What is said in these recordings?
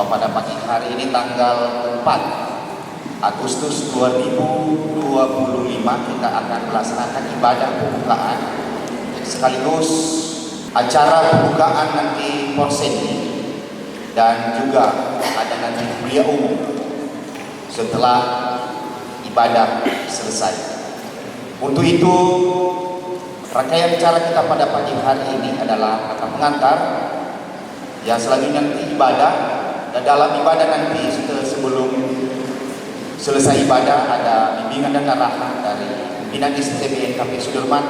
bahwa pada pagi hari ini tanggal 4 Agustus 2025 kita akan melaksanakan ibadah pembukaan sekaligus acara pembukaan nanti Porseni dan juga ada nanti kuliah umum setelah ibadah selesai. Untuk itu rangkaian acara kita pada pagi hari ini adalah akan mengantar yang selanjutnya nanti ibadah, dan dalam ibadah nanti sebelum selesai ibadah ada bimbingan dan arahan dari pimpinan STB NKP Sudirman.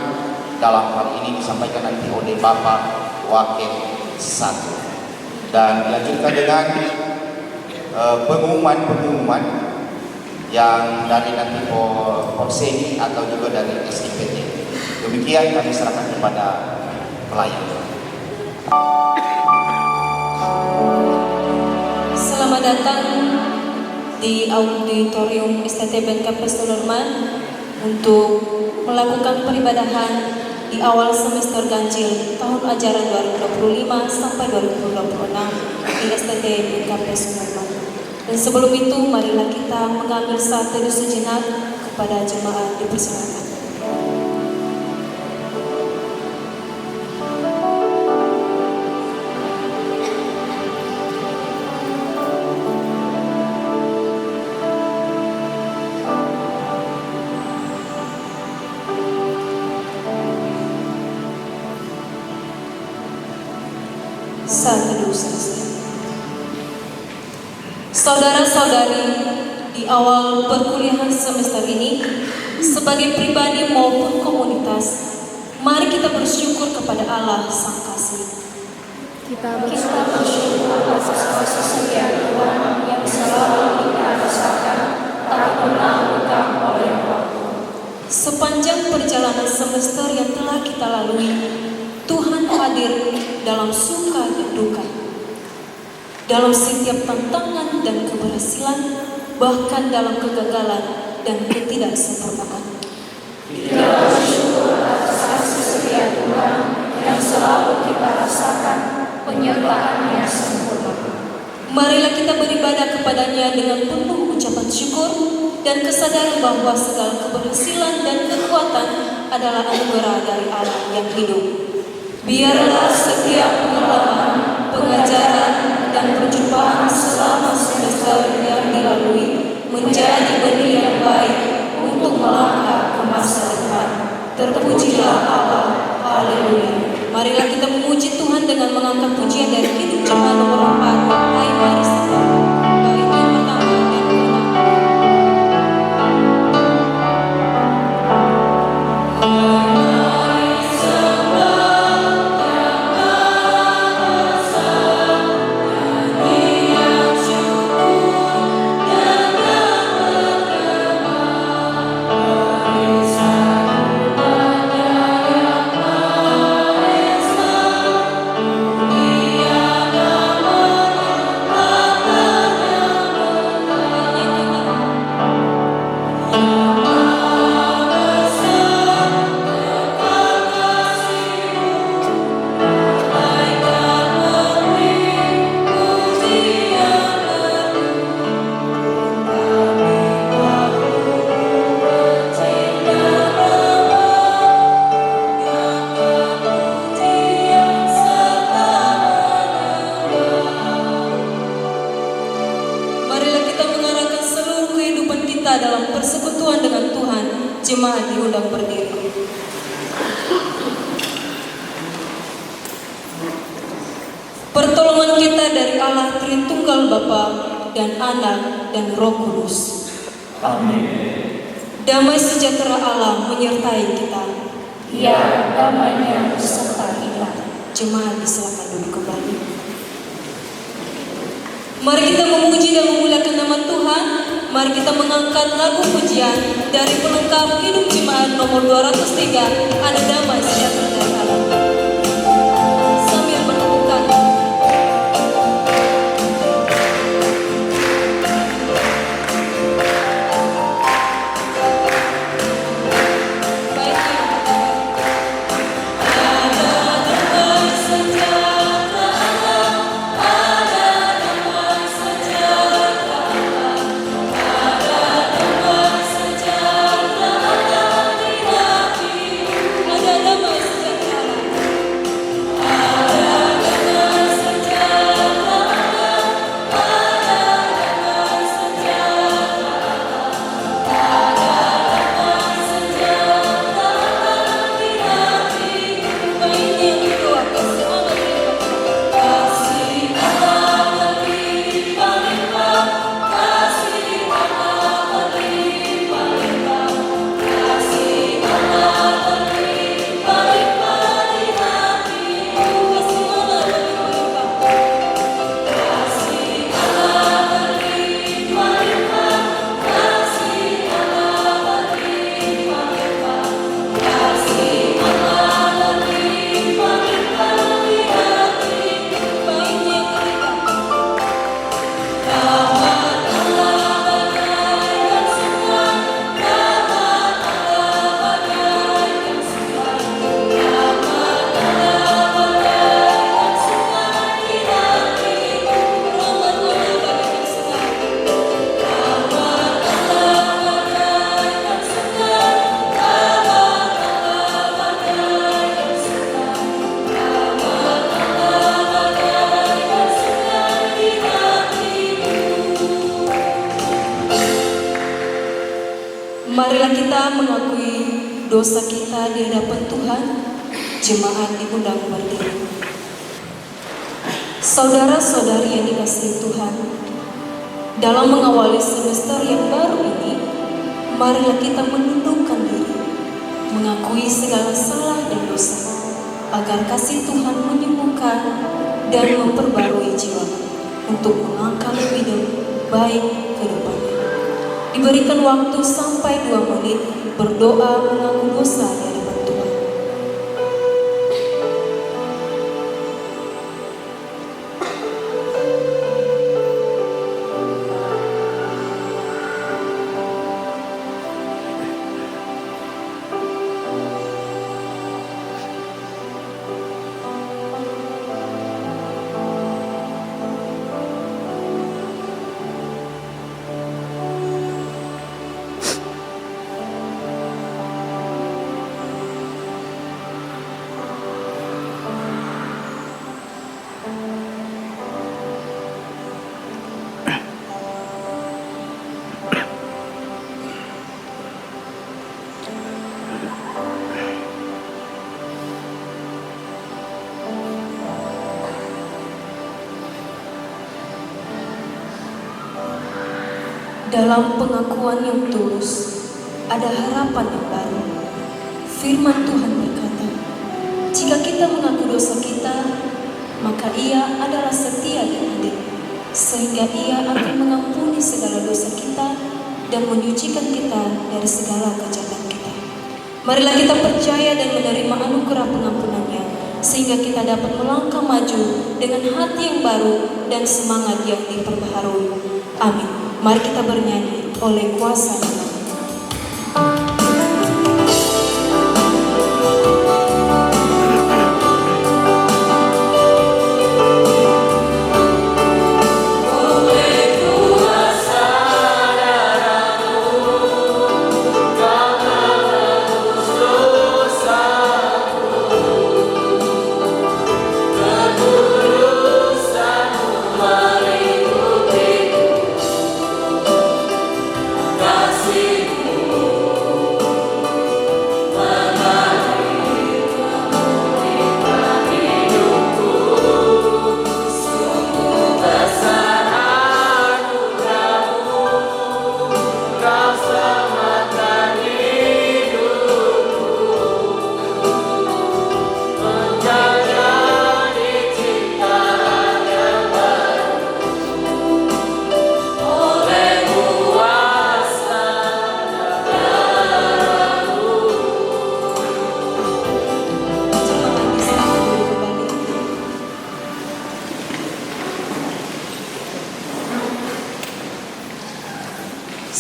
Dalam hal ini disampaikan nanti oleh Bapak Wakil 1 dan dilanjutkan dengan pengumuman yang dari nanti Porseni atau juga dari SIPT. Demikian kami serahkan kepada pelayan. Selamat datang di auditorium STB NKP Sudirman untuk melakukan peribadahan di awal semester ganjil tahun ajaran 2025 sampai 2026 di STB NKP Sudirman. Dan sebelum itu, marilah kita mengambil saat teduh sejenak. Kepada jemaat dipersilakan. Saat teduh selesai. Saudara-saudari, di awal perkuliahan semester ini, sebagai pribadi maupun komunitas, mari kita bersyukur kepada Allah Sang Kasih. Kita bersyukur atas kasih setia Tuhan yang selalu kita rasakan, tak pernah hutang oleh waktu. Sepanjang perjalanan semester yang telah kita lalui, Tuhan hadir dalam suka dan duka, dalam setiap tantangan dan keberhasilan, bahkan dalam kegagalan dan ketidaksempurnaan. Kita bersyukur atas kasih setia Tuhan yang selalu kita rasakan, penyertaannya sempurna. Marilah kita beribadah kepadanya dengan penuh ucapan syukur dan kesadaran bahwa segala keberhasilan dan kekuatan adalah anugerah dari Allah yang hidup. Biarlah setiap pengalaman, pengajaran, dan perjumpaan selama semester yang dilalui menjadi benih yang baik untuk melangkah ke masa depan. Terpujilah Allah. Haleluya. Marilah kita memuji Tuhan dengan mengangkat pujian dari Hidup Jemaat nomor 4. Hai mari kita. Bait yang pertama dan kedua. Dalam persekutuan dengan Tuhan, jemaat diundang berdiri. Pertolongan kita dari Allah Tritunggal Bapa dan Anak dan Roh Kudus. Amin. Damai sejahtera Allah menyertai kita. Ya, damainya beserta kita. Jemaat disilakan duduk kembali. Mari kita memuji dan memuliakan nama Tuhan. Mari kita mengangkat lagu pujian dari pelengkap Hidup Jemaat nomor 203, Ada Damai Sejahtera dari Allah. Sambil menemukan Ada damai sejahtera, ada damai sejahtera. mengakui dosa kita di hadapan Tuhan, jemaat diundang berdiri. Saudara-saudari yang dikasihi Tuhan, dalam mengawali semester yang baru ini, marilah kita menundukkan diri, mengakui segala salah dan dosa, agar kasih Tuhan menyembuhkan dan memperbarui jiwa untuk melangkah lebih baik ke depannya. Diberikan waktu sampai 2 menit berdoa mengaku dosa di hadapan Tuhan. Dalam pengakuan yang tulus, ada harapan yang baru. Firman Tuhan berkata, jika kita mengaku dosa kita, maka Ia adalah setia dan adil, sehingga Ia akan mengampuni segala dosa kita dan menyucikan kita dari segala kejahatan kita. Marilah kita percaya dan menerima anugerah pengampunannya, sehingga kita dapat melangkah maju dengan hati yang baru dan semangat yang diperbaharui. Amin. Mari kita bernyanyi oleh kuasa Tuhan.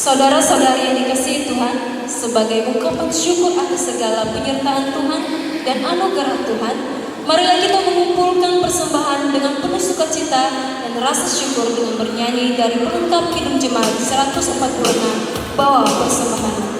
Saudara-saudari yang dikasihi Tuhan, sebagai ungkapan syukur atas segala penyertaan Tuhan dan anugerah Tuhan, marilah kita mengumpulkan persembahan dengan penuh sukacita dan rasa syukur dengan bernyanyi dari pelengkap Kidung Jemaat 146, bawa persembahan. Bawa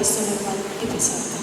Suleman dipersilakan.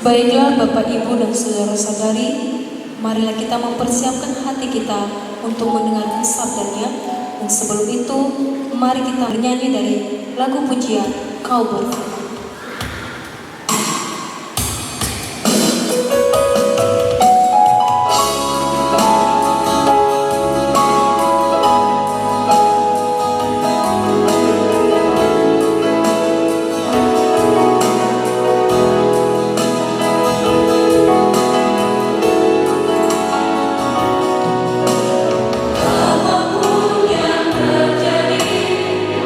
Baiklah Bapak, Ibu, dan saudara-saudari, marilah kita mempersiapkan hati kita untuk mendengarkan sabdanya. Dan sebelum itu, mari kita bernyanyi dari lagu pujian Kau Berfirman. Apapun yang terjadi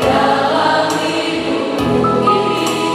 dalam hidupmu ini,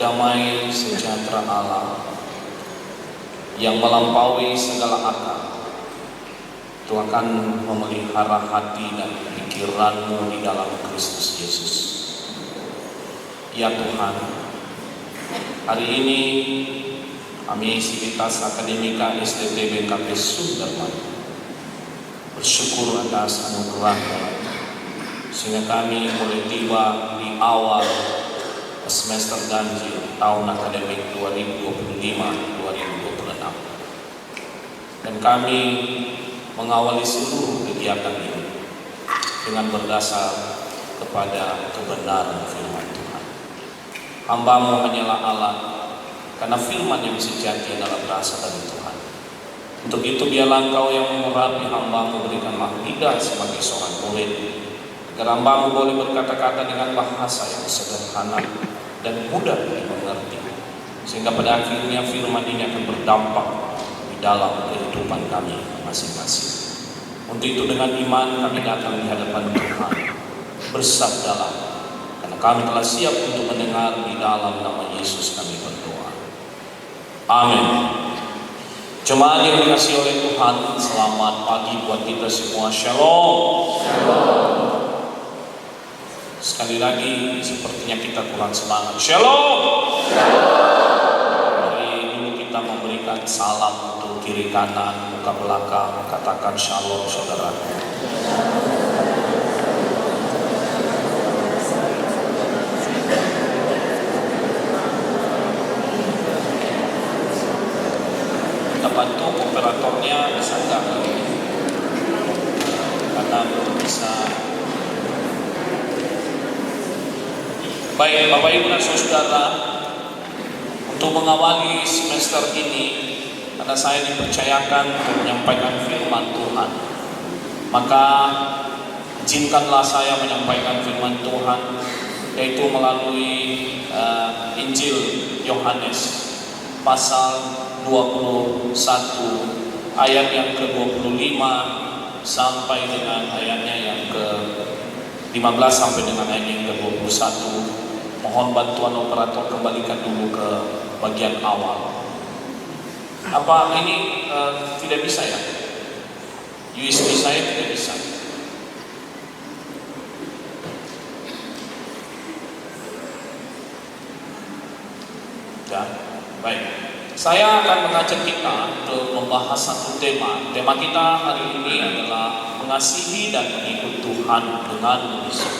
damai sejahtera Allah yang melampaui segala akal itu akan memelihara hati dan pikiranmu di dalam Kristus Yesus. Ya Tuhan, hari ini kami Sivitas Akademika SDT BKP Sunderman bersyukur atas anugerah sehingga kami boleh tiba di awal semester ganjil tahun akademik 2025-2026, dan kami mengawali seluruh kegiatan ini dengan berdasar kepada kebenaran firman Tuhan. Hamba-Mu hanyalah Allah, karena firman yang sejati adalah berasal dari Tuhan. Untuk itu biarlah Engkau yang mengurapi hamba-Mu, berikanlah lidah sebagai seorang murid, agar hamba-Mu boleh berkata-kata dengan bahasa yang sederhana dan mudah dimengerti, sehingga pada akhirnya firman ini akan berdampak di dalam kehidupan kami masing-masing. Untuk itu dengan iman kami datang di hadapan Tuhan, bersabdalah, karena kami telah siap untuk mendengar. Di dalam nama Yesus kami berdoa. Amin. Jemaat yang dikasihi oleh Tuhan, selamat pagi buat kita semua. Shalom. Sekali lagi, sepertinya kita kurang semangat. Shalom. Mari dulu kita memberikan salam untuk kiri kanan, muka belakang. Katakan shalom, saudara. Kita bantu operatornya, bisa enggak? Karena belum bisa. Baik, Bapak Ibu dan Saudara, untuk mengawali semester ini, karena saya dipercayakan untuk menyampaikan firman Tuhan, maka izinkanlah saya menyampaikan firman Tuhan, yaitu melalui Injil Yohanes pasal 21 ayat yang ke-25 sampai dengan ayatnya yang ke-15 sampai dengan ayat yang ke-21. Mohon bantuan operator, kembalikan dulu ke bagian awal. Apa ini tidak bisa ya? USB saya tidak bisa. Ya, baik. Saya akan mengajak kita untuk membahas satu tema. Tema kita hari ini adalah mengasihi dan mengikut Tuhan dengan bersih.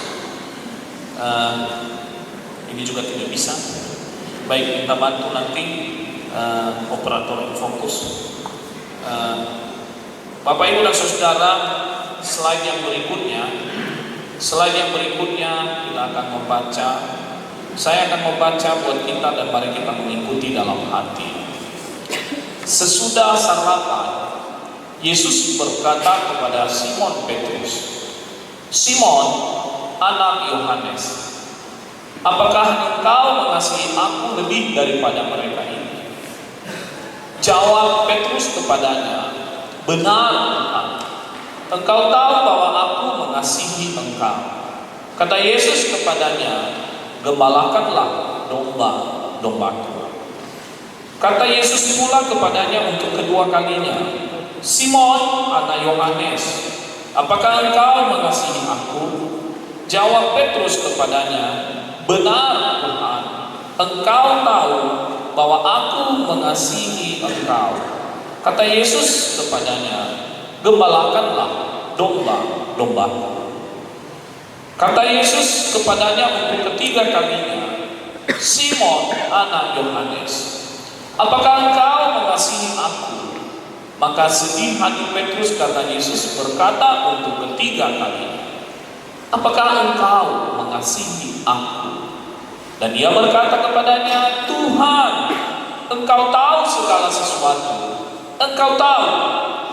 Ini juga tidak bisa. Baik, kita bantu nanti operator yang fokus. Bapak Ibu dan Saudara, slide yang berikutnya kita akan membaca. Saya akan membaca buat kita dan mari kita mengikuti dalam hati. Sesudah sarapan, Yesus berkata kepada Simon Petrus, "Simon, anak Yohanes, apakah engkau mengasihi aku lebih daripada mereka ini?" Jawab Petrus kepadanya, "Benar, Tuhan. Engkau tahu bahwa aku mengasihi engkau." Kata Yesus kepadanya, "Gembalakanlah domba-dombaku." Kata Yesus pula kepadanya untuk kedua kalinya, "Simon, anak Yohanes, apakah engkau mengasihi aku?" Jawab Petrus kepadanya, "Benar, Tuhan. Engkau tahu bahwa aku mengasihi engkau." Kata Yesus kepadanya, "Gembalakanlah domba-dombaku." Kata Yesus kepadanya untuk ketiga kalinya, "Simon, anak Yohanes, apakah engkau mengasihi aku?" Maka sedih hati Petrus karena Yesus berkata untuk ketiga kalinya, "Apakah engkau mengasihi aku?" Dan dia berkata kepadanya, "Tuhan, engkau tahu segala sesuatu. Engkau tahu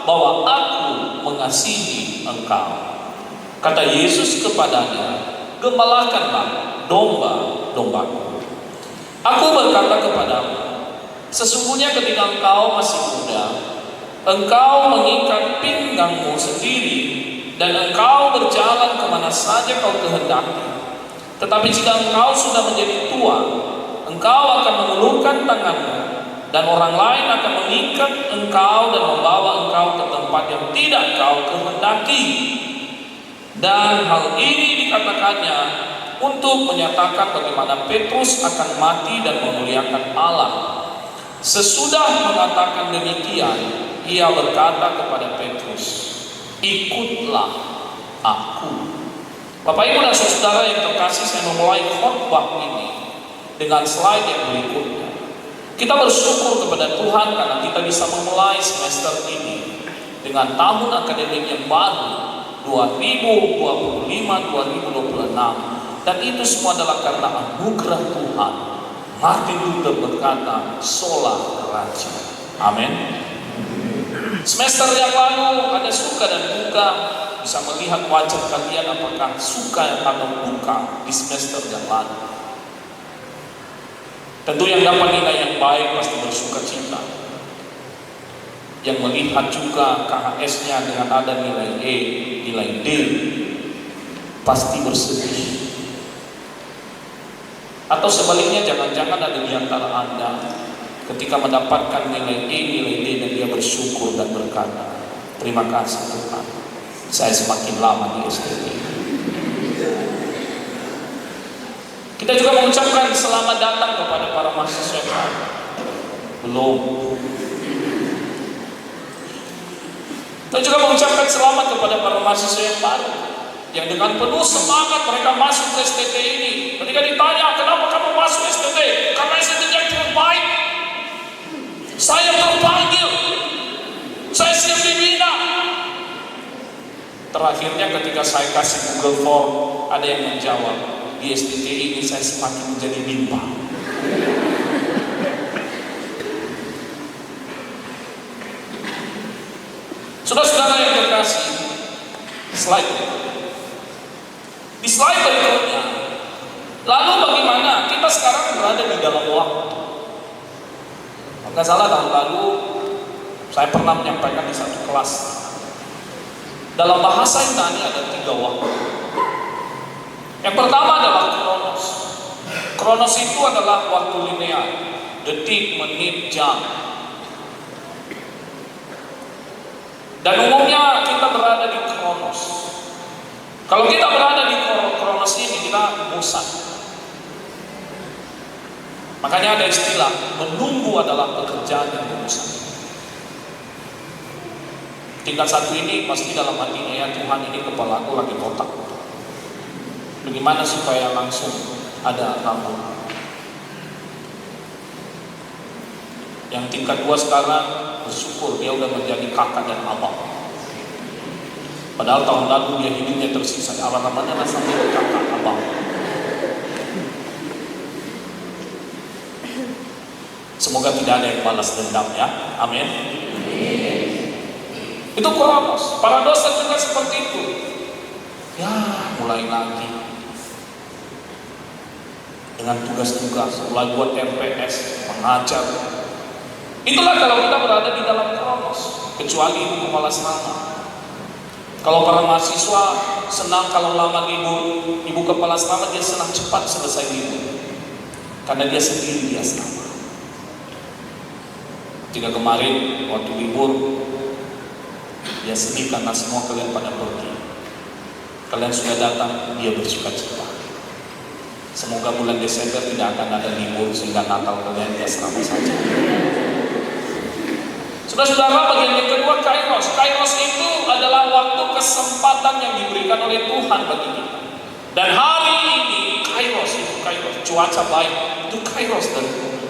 bahwa aku mengasihi engkau." Kata Yesus kepadanya, "Gembalakanlah domba-dombaku. Aku berkata kepadamu, sesungguhnya ketika engkau masih muda, engkau mengikat pinggangmu sendiri dan engkau berjalan kemana saja kau kehendaki. Tetapi jika engkau sudah menjadi tua, engkau akan mengulurkan tanganmu, dan orang lain akan mengikat engkau dan membawa engkau ke tempat yang tidak kau kehendaki. Dan hal ini dikatakannya untuk menyatakan bagaimana Petrus akan mati dan memuliakan Allah. Sesudah mengatakan demikian, ia berkata kepada Petrus, "Ikutlah aku." Bapak Ibu dan Saudara yang terkasih, saya memulai khotbah ini dengan slide yang berikutnya. Kita bersyukur kepada Tuhan karena kita bisa memulai semester ini dengan tahun akademik yang baru 2025-2026, dan itu semua adalah karena anugerah Tuhan. Martin Luther berkata, sola gratia. Amin. Semester yang lalu ada suka dan duka. Bisa melihat wajah kalian apakah suka atau duka di semester yang lalu. Tentu yang dapat nilai yang baik pasti bersuka cita. Yang melihat juga KHS-nya dengan ada nilai E, nilai D, pasti bersedih. Atau sebaliknya, jangan-jangan ada di antara Anda ketika mendapatkan nilai E, nilai D, dan dia bersyukur dan berkata, terima kasih Tuhan, saya semakin lama di STT. Kita juga mengucapkan selamat datang kepada para mahasiswa yang baru. Belum. Kita juga mengucapkan selamat kepada para mahasiswa yang baru, yang dengan penuh semangat mereka masuk ke STT ini. Ketika ditanya, kenapa kamu masuk STT? Karena STT yang terbaik. Saya terpanggil. Saya siap dibina. Terakhirnya ketika saya kasih Google Form, ada yang menjawab, di STT ini saya semakin menjadi bimbang. Saudara-saudara yang terkasih, slide di slide berikutnya. Lalu bagaimana kita sekarang berada di dalam waktu? Nggak salah, tahun lalu saya pernah menyampaikan di satu kelas. Dalam bahasa Yunani ada 3 waktu. Yang pertama adalah kronos. Kronos itu adalah waktu linear, detik, menit, jam. Dan umumnya kita berada di kronos. Kalau kita berada di kronos ini, kita bosan. Makanya ada istilah, menunggu adalah pekerjaan yang bosan. Tingkat satu ini pasti dalam hatinya, ya Tuhan, ini kepala aku lagi kotak. Bagaimana supaya langsung ada rambut? Yang tingkat 2 sekarang bersyukur dia udah menjadi kakak dan abang. Padahal tahun lalu dia hidupnya tersisa awan-awannya sampai kakak abang. Semoga tidak ada yang balas dendam, ya. Amin. Itu kronos. Para dosen juga seperti itu. Ya, mulai lagi dengan tugas-tugas, mulai buat RPS, mengajar. Itulah kalau kita berada di dalam kronos. Kecuali ibu kepala asrama. Kalau para mahasiswa senang kalau lama libur, ibu kepala asrama dia senang cepat selesai libur, karena dia sendiri di asrama. Jika kemarin waktu libur, dia sedih karena semua kalian pada pergi. Kalian sudah datang, dia bersuka cita. Semoga bulan Desember tidak akan ada libur sehingga Natal kalian di asrama saja. Saudara-saudara, bagian yang kedua kairos. Kairos itu adalah waktu kesempatan yang diberikan oleh Tuhan bagi kita. Dan hari ini kairos itu kairos. Cuaca baik itu kairos dari Tuhan.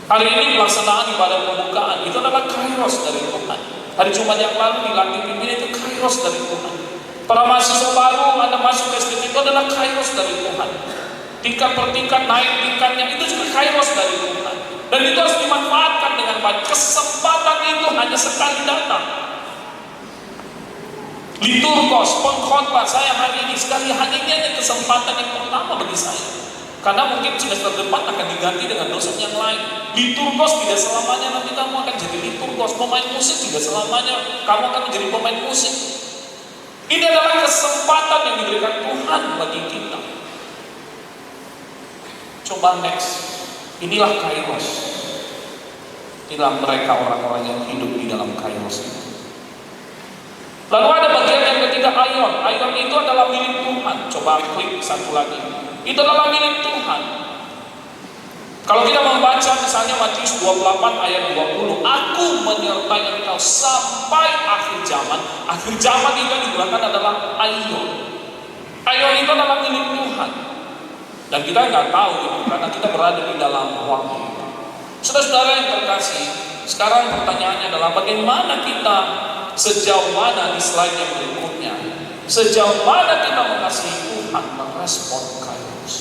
Hari ini pelaksanaan ibadah pembukaan itu adalah kairos dari Tuhan. Hari Jumat yang lalu dilantik pimpinan itu kairos dari Tuhan. Para mahasiswa baru Anda masuk ke STT itu adalah kairos dari Tuhan. Tingkat per tingkat naik tingkatnya itu juga kairos dari Tuhan. Dan itu harus dimanfaatkan dengan baik. Kesempatan itu hanya sekali datang. Liturgos, pengkhotbah saya hari ini sekali ini hanya kesempatan yang pertama bagi saya. Karena mungkin semester depan akan diganti dengan dosen yang lain. Liturgos tidak selamanya nanti kamu akan jadi liturgos. Pemain musik tidak selamanya kamu akan menjadi pemain musik. Ini adalah kesempatan yang diberikan Tuhan bagi kita. Coba next. Inilah kairos. Inilah mereka orang-orang yang hidup di dalam kairos itu. Lalu ada bagian yang ketiga, aion. Aion itu adalah milik Tuhan. Coba klik satu lagi. Itu adalah milik Tuhan. Kalau kita membaca misalnya Matius 28 ayat 20, aku menyertai engkau sampai akhir zaman. Akhir zaman itu yang digunakan adalah aion. Aion itu adalah milik Tuhan. Dan kita nggak tahu itu karena kita berada di dalam waktu. Saudara-saudara yang terkasih, sekarang pertanyaannya adalah bagaimana kita sejauh mana di slide yang berikutnya, sejauh mana kita mengasihi Tuhan merespon kairos.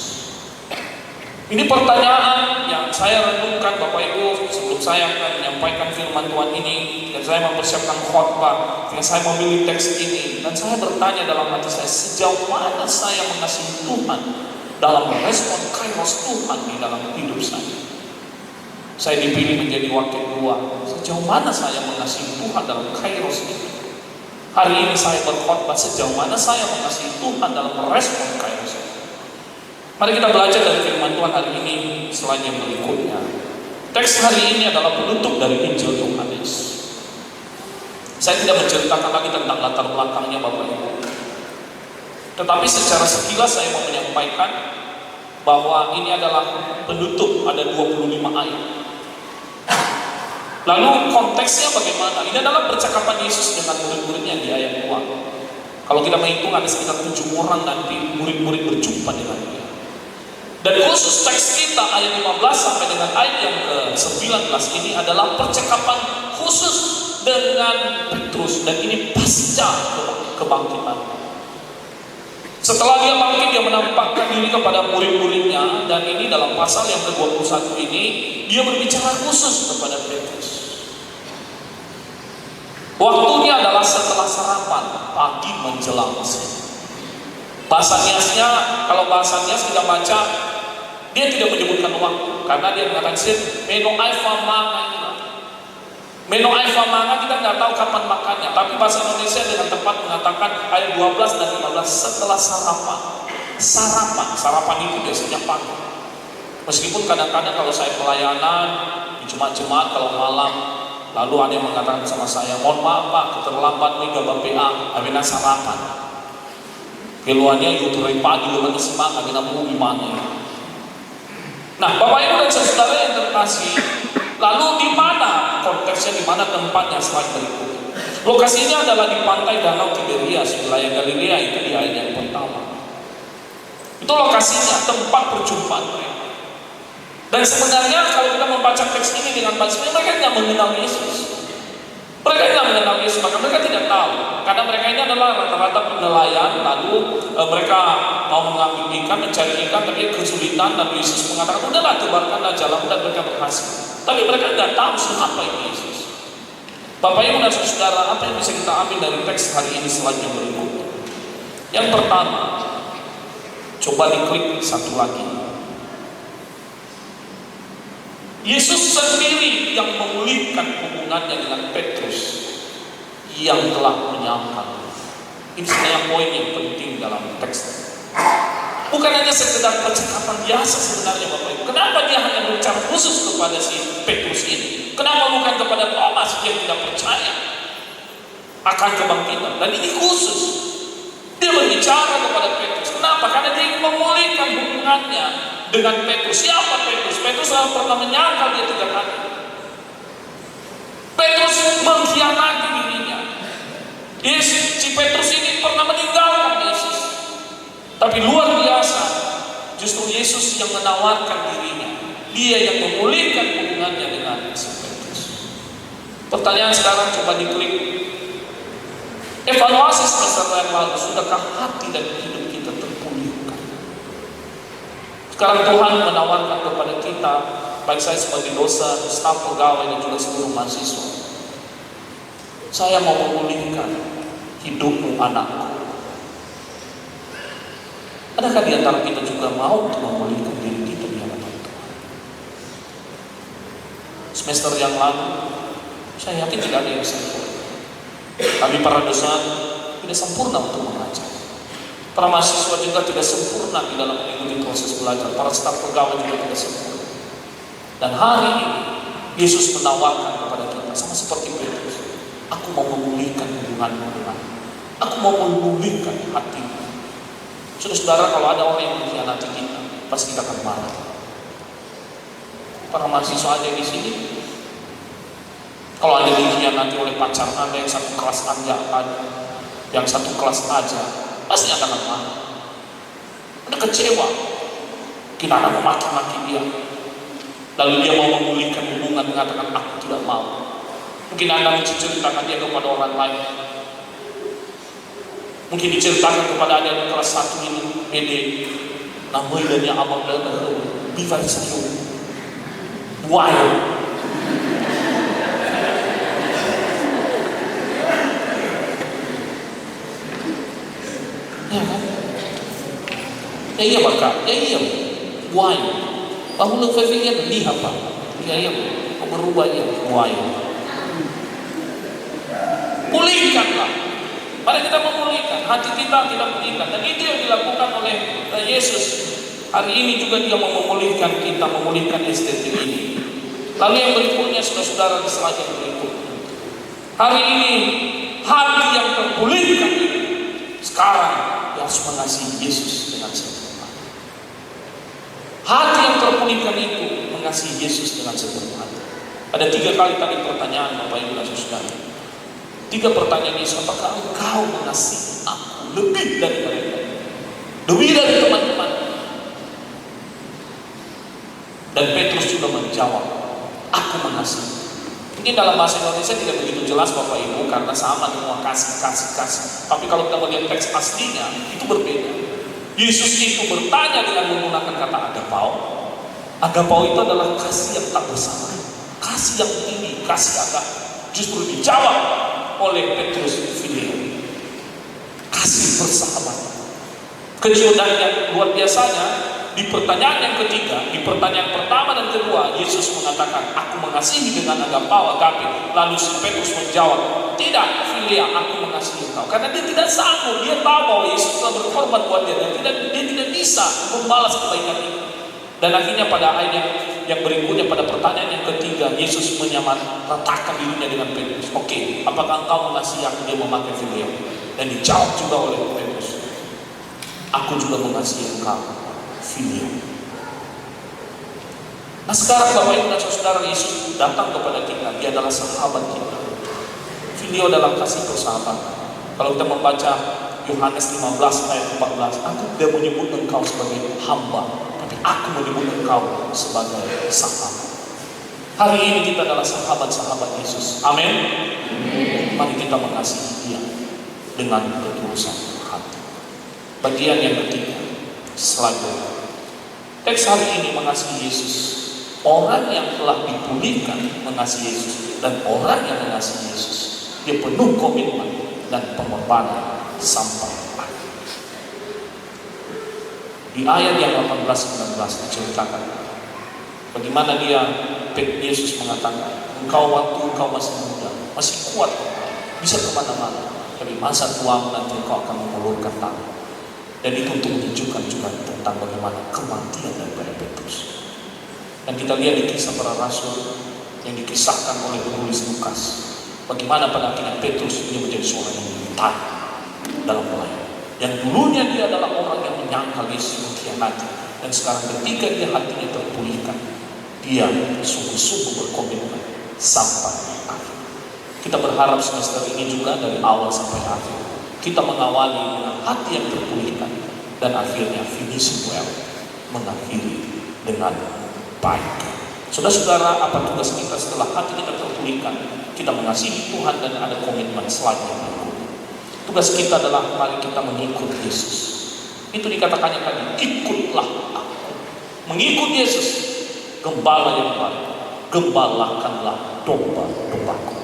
Ini pertanyaan yang saya renungkan Bapak Ibu sebelum saya akan menyampaikan firman Tuhan ini, dan saya mempersiapkan khotbah, dan saya memilih teks ini, dan saya bertanya dalam hati saya, sejauh mana saya mengasihi Tuhan dalam merespon kairos Tuhan di dalam hidup saya. Saya dipilih menjadi wakil dua. Sejauh mana saya mengasihi Tuhan dalam kairos itu? Hari ini saya berkhotbah sejauh mana saya mengasihi Tuhan dalam merespon kairos itu. Mari kita belajar dari firman Tuhan hari ini selain yang berikutnya. Teks hari ini adalah penutup dari Injil Yohanes. Saya tidak menceritakan lagi tentang latar belakangnya Bapak Ibu. Tetapi secara sekilas saya mau menyampaikan bahwa ini adalah penutup, ada 25 ayat. Lalu konteksnya bagaimana? Ini adalah percakapan Yesus dengan murid-muridnya di ayat 2. Kalau kita menghitung ada sekitar 7 orang nanti murid-murid berjumpa dengan dia. Dan khusus teks kita ayat 15 sampai dengan ayat yang ke-19 ini adalah percakapan khusus dengan Petrus, dan ini pasca kebangkitan. Setelah dia bangkit, dia menampakkan diri kepada murid-muridnya, dan ini dalam pasal yang ke-21 ini dia berbicara khusus kepada Petrus. Waktunya adalah setelah sarapan, pagi menjelang siang. Bahasa Niasnya, kalau bahasa Nias kita baca, dia tidak menyebutkan waktu, karena dia mengatakan meno aifa manga. Meno aifa manga kita nggak tahu kapan makannya, tapi bahasa Indonesia dengan tepat mengatakan ayat 12 dan 15 setelah sarapan. Sarapan itu biasanya pagi. Meskipun kadang-kadang kalau saya pelayanan di jemaat-jemaat kalau malam, lalu ada yang mengatakan sama saya, mohon maaf Pak, keterlambat nih gak BPA, abina sarapan. Keluarnya yuturai pagi dengan semangat, abina mau gimana. Nah, Bapak Ibu dan saudara yang terkasih, lalu di mana konteksnya, di mana tempatnya slide berikut. Lokasinya adalah di pantai Danau Tiberias, wilayah Galilea, itu di ayat yang pertama. Itu lokasinya, tempat perjumpaan mereka. Dan sebenarnya kalau kita membaca teks ini dengan baik, mereka tidak mengenal Yesus. Mereka tidak mengenal Yesus, maka mereka tidak tahu. Karena mereka ini adalah rata-rata penelayan, lalu mereka mau mengambil ikan, mencari ikan, tapi kesulitan, dan Yesus mengatakan, udahlah tebarkanlah jalan, dan mereka berhasil. Tapi mereka tidak tahu siapa ini Yesus. Bapak Ibu dan saudara, apa yang bisa kita ambil dari teks hari ini selanjutnya berikut? Yang pertama, coba diklik satu lagi. Yesus sendiri yang memulihkan hubungannya dengan Petrus yang telah menyangkal. Ini sebenarnya poin yang penting dalam teks. Bukan hanya sekedar percakapan biasa sebenarnya Bapak Ibu. Kenapa dia hanya berbicara khusus kepada si Petrus ini? Kenapa bukan kepada Thomas yang tidak percaya akan kebangkitan? Dan ini khusus. Dia berbicara kepada Petrus. Kenapa? Karena dia ingin memulihkan hubungannya dengan Petrus. Siapa Petrus? Petrus pernah menyangkal dia 3 kali. Petrus mengkhianati dirinya. Si Petrus ini pernah meninggalkan Yesus. Tapi luar biasa, justru Yesus yang menawarkan dirinya. Dia yang memulihkan hubungannya dengan si Petrus. Pertanyaan sekarang coba diklik. Evaluasi semester yang lalu, sudahkah hati dan hidup kita terpulihkan? Sekarang Tuhan menawarkan kepada kita, baik saya sebagai dosen, staf pegawai, dan juga seluruh mahasiswa. Saya mau memulihkan hidupmu anakku. Adakah di antara kita juga mau untuk memulihkan diri kita di hadapan Tuhan? Semester yang lalu, saya yakin tidak ada yang sempurna. Kami para dosen tidak sempurna untuk mengajar. Para mahasiswa juga tidak sempurna di dalam mengikuti proses belajar. Para staf pegawai juga tidak sempurna. Dan hari ini Yesus menawarkan kepada kita sama seperti Petrus, aku mau memulihkan hubunganmu denganmu. Aku mau memulihkan hatimu. Saudara-saudara, kalau ada orang yang mengkhianati kita, pasti kita akan marah. Para mahasiswa aja di sini, kalau ada dikhianati oleh pacar Anda yang satu kelas aja, yang satu kelas aja, pasti Anda akan marah. Anda kecewa, mungkin Anda memaki-maki dia, lalu dia mau memulihkan hubungan, mengatakan aku tidak mau. Mungkin Anda menceritakan dia kepada orang lain. Mungkin diceritakan kepada adik di kelas 1 ini, PD, namanya abang dan Bivar Sayo, Buaya. Ya kan? Ya iya bakal, ya iya, Buaya. Bahulu fikir lihat pak, ya iya, berubah ya, Buaya. Pulihkanlah. Mari kita memulihkan, hati kita pulihkan. Dan itu yang dilakukan oleh Yesus. Hari ini juga dia mau memulihkan kita, memulihkan estetik ini. Lalu yang berikutnya, saudara-saudara, di slide yang berikutnya. Hari ini, hati yang terpulihkan ini, sekarang dia harus mengasihi Yesus dengan sepenuh hati. Hati yang terpulihkan itu mengasihi Yesus dengan sepenuh hati. Ada 3 kali tadi pertanyaan Bapak Ibu dan Saudara. 3 pertanyaan Yesus, apakah engkau mengasihi aku lebih dari mereka, lebih dari teman-teman? Dan Petrus juga menjawab, aku mengasihi. Mungkin dalam bahasa Indonesia tidak begitu jelas Bapak Ibu, karena sama semua kasih. Tapi kalau kita melihat teks aslinya, itu berbeda. Yesus itu bertanya dengan menggunakan kata agapao. Agapao itu adalah kasih yang tak bersama, kasih yang tinggi, kasih agak. Justru dijawab oleh Petrus Filio, kasih bersahabat. Kejutan yang luar biasanya di pertanyaan yang ketiga, di pertanyaan pertama dan kedua, Yesus mengatakan, aku mengasihi dengan agapao, agape. Lalu si Petrus menjawab, tidak Filia, aku mengasihi engkau. Karena dia tidak sanggup, dia tahu bahwa Yesus telah berkorban buat dia, dan dia tidak bisa membalas kebaikan itu. Dan akhirnya pada ayat yang berikutnya, pada pertanyaan yang ketiga, Yesus menyatakan dirinya dengan Petrus. Oke, apakah engkau mengasihi aku? Dia memakai Filia. Dan dijawab juga oleh Petrus, aku juga mengasihi engkau, Filia. Nah sekarang Bapak Ibu dan Saudara, Yesus datang kepada kita. Dia adalah sahabat kita. Filia dalam kasih persahabatan. Kalau kita membaca Yohanes 15 ayat 14, aku tidak menyebut engkau sebagai hamba, aku menyebut engkau sebagai sahabat. Hari ini kita adalah sahabat-sahabat Yesus. Amin. Mari kita mengasihi dia dengan ketulusan hati. Bagian yang ketiga, selanjutnya, teks hari ini mengasihi Yesus. Orang yang telah dipulihkan mengasihi Yesus, dan orang yang mengasihi Yesus, dia penuh komitmen dan pengorbanan sampai akhir. Di ayat yang 18-19 diceritakan bagaimana Yesus mengatakan, engkau waktu engkau masih muda, masih kuat, bisa kemana-mana, tapi masa tuamu nanti engkau akan mengulurkan tangan. Dan itu untuk menunjukkan juga tentang bagaimana kematian daripada Petrus. Dan kita lihat di kisah para rasul yang dikisahkan oleh penulis Lukas, bagaimana pada akhirnya Petrus ini menjadi seorang yang mental dalam pelayanan. Yang dulunya dia adalah orang yang menyangkal Yesus, mengkhianati, dan sekarang ketika dia hatinya terpulihkan, dia sungguh-sungguh berkomitmen sampai akhir. Kita berharap semester ini juga dari awal sampai akhir kita mengawali dengan hati yang terpulihkan, dan akhirnya finish well, mengakhiri dengan baik. Saudara-saudara, apa tugas kita setelah hati kita terpulihkan? Kita mengasihi Tuhan dan ada komitmen selanjutnya. Tugas kita adalah mari kita mengikut Yesus. Itu dikatakannya tadi, ikutlah aku. Mengikut Yesus, gembala yang baik, gembalakanlah domba-dombaku.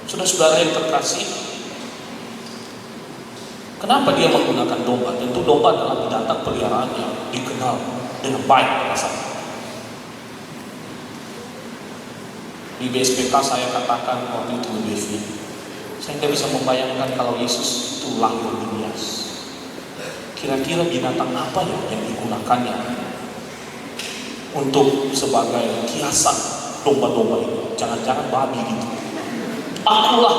Saudara-saudara yang terkasih, kenapa dia menggunakan domba? Tentu domba adalah binatang peliharaan yang dikenal dengan baik rasanya. Di BSPK saya katakan waktu itu lebih, saya tidak bisa membayangkan kalau Yesus itu lahir di Nias. Kira-kira binatang apa yang digunakannya untuk sebagai kiasan domba-domba ini. Jangan-jangan babi gitu. Akulah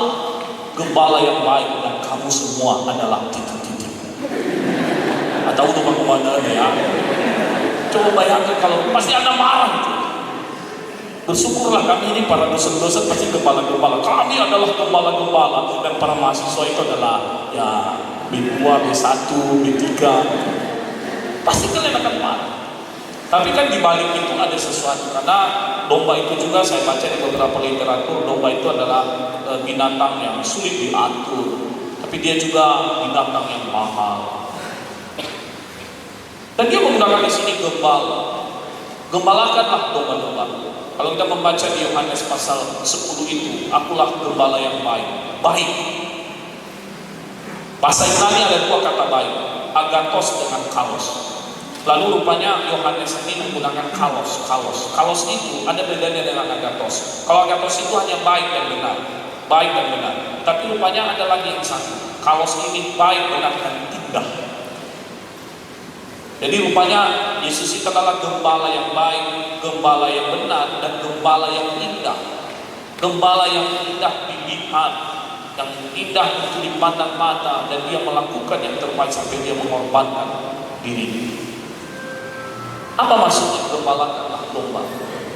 gembala yang baik dan kamu semua adalah titik-titik. Atau domba komandannya ya. Coba bayangkan kalau pasti Anda marah gitu. Bersyukurlah kami ini para dosen-dosen pasti gembala-gembala. Kami adalah gembala-gembala dan para mahasiswa itu adalah ya B2, B1, B3. Pasti kalian akan marah. Tapi kan di balik itu ada sesuatu, karena domba itu juga saya baca di beberapa literatur, domba itu adalah binatang yang sulit diatur, tapi dia juga binatang yang mahal. Dan dia menggunakan di sini gembala. Gembalakanlah domba-domba. Kalau kita membaca di Yohanes pasal 10 itu, akulah gembala yang baik. Baik. Bahasa Yunani ada dua kata baik, agathos dengan kalos. Lalu rupanya Yohanes ini menggunakan kalos. Kalos itu ada bedanya dengan agathos. Kalau agathos itu hanya baik dan benar, baik dan benar. Tapi rupanya ada lagi yang satu. Kalos ini baik, benar dan indah. Jadi rupanya Yesus itu adalah gembala yang baik, gembala yang benar, dan gembala yang indah. Gembala yang indah dilihat, yang indah untuk dipandang mata, dan dia melakukan yang terbaik sampai dia mengorbankan dirinya. Apa maksudnya gembalakanlah domba?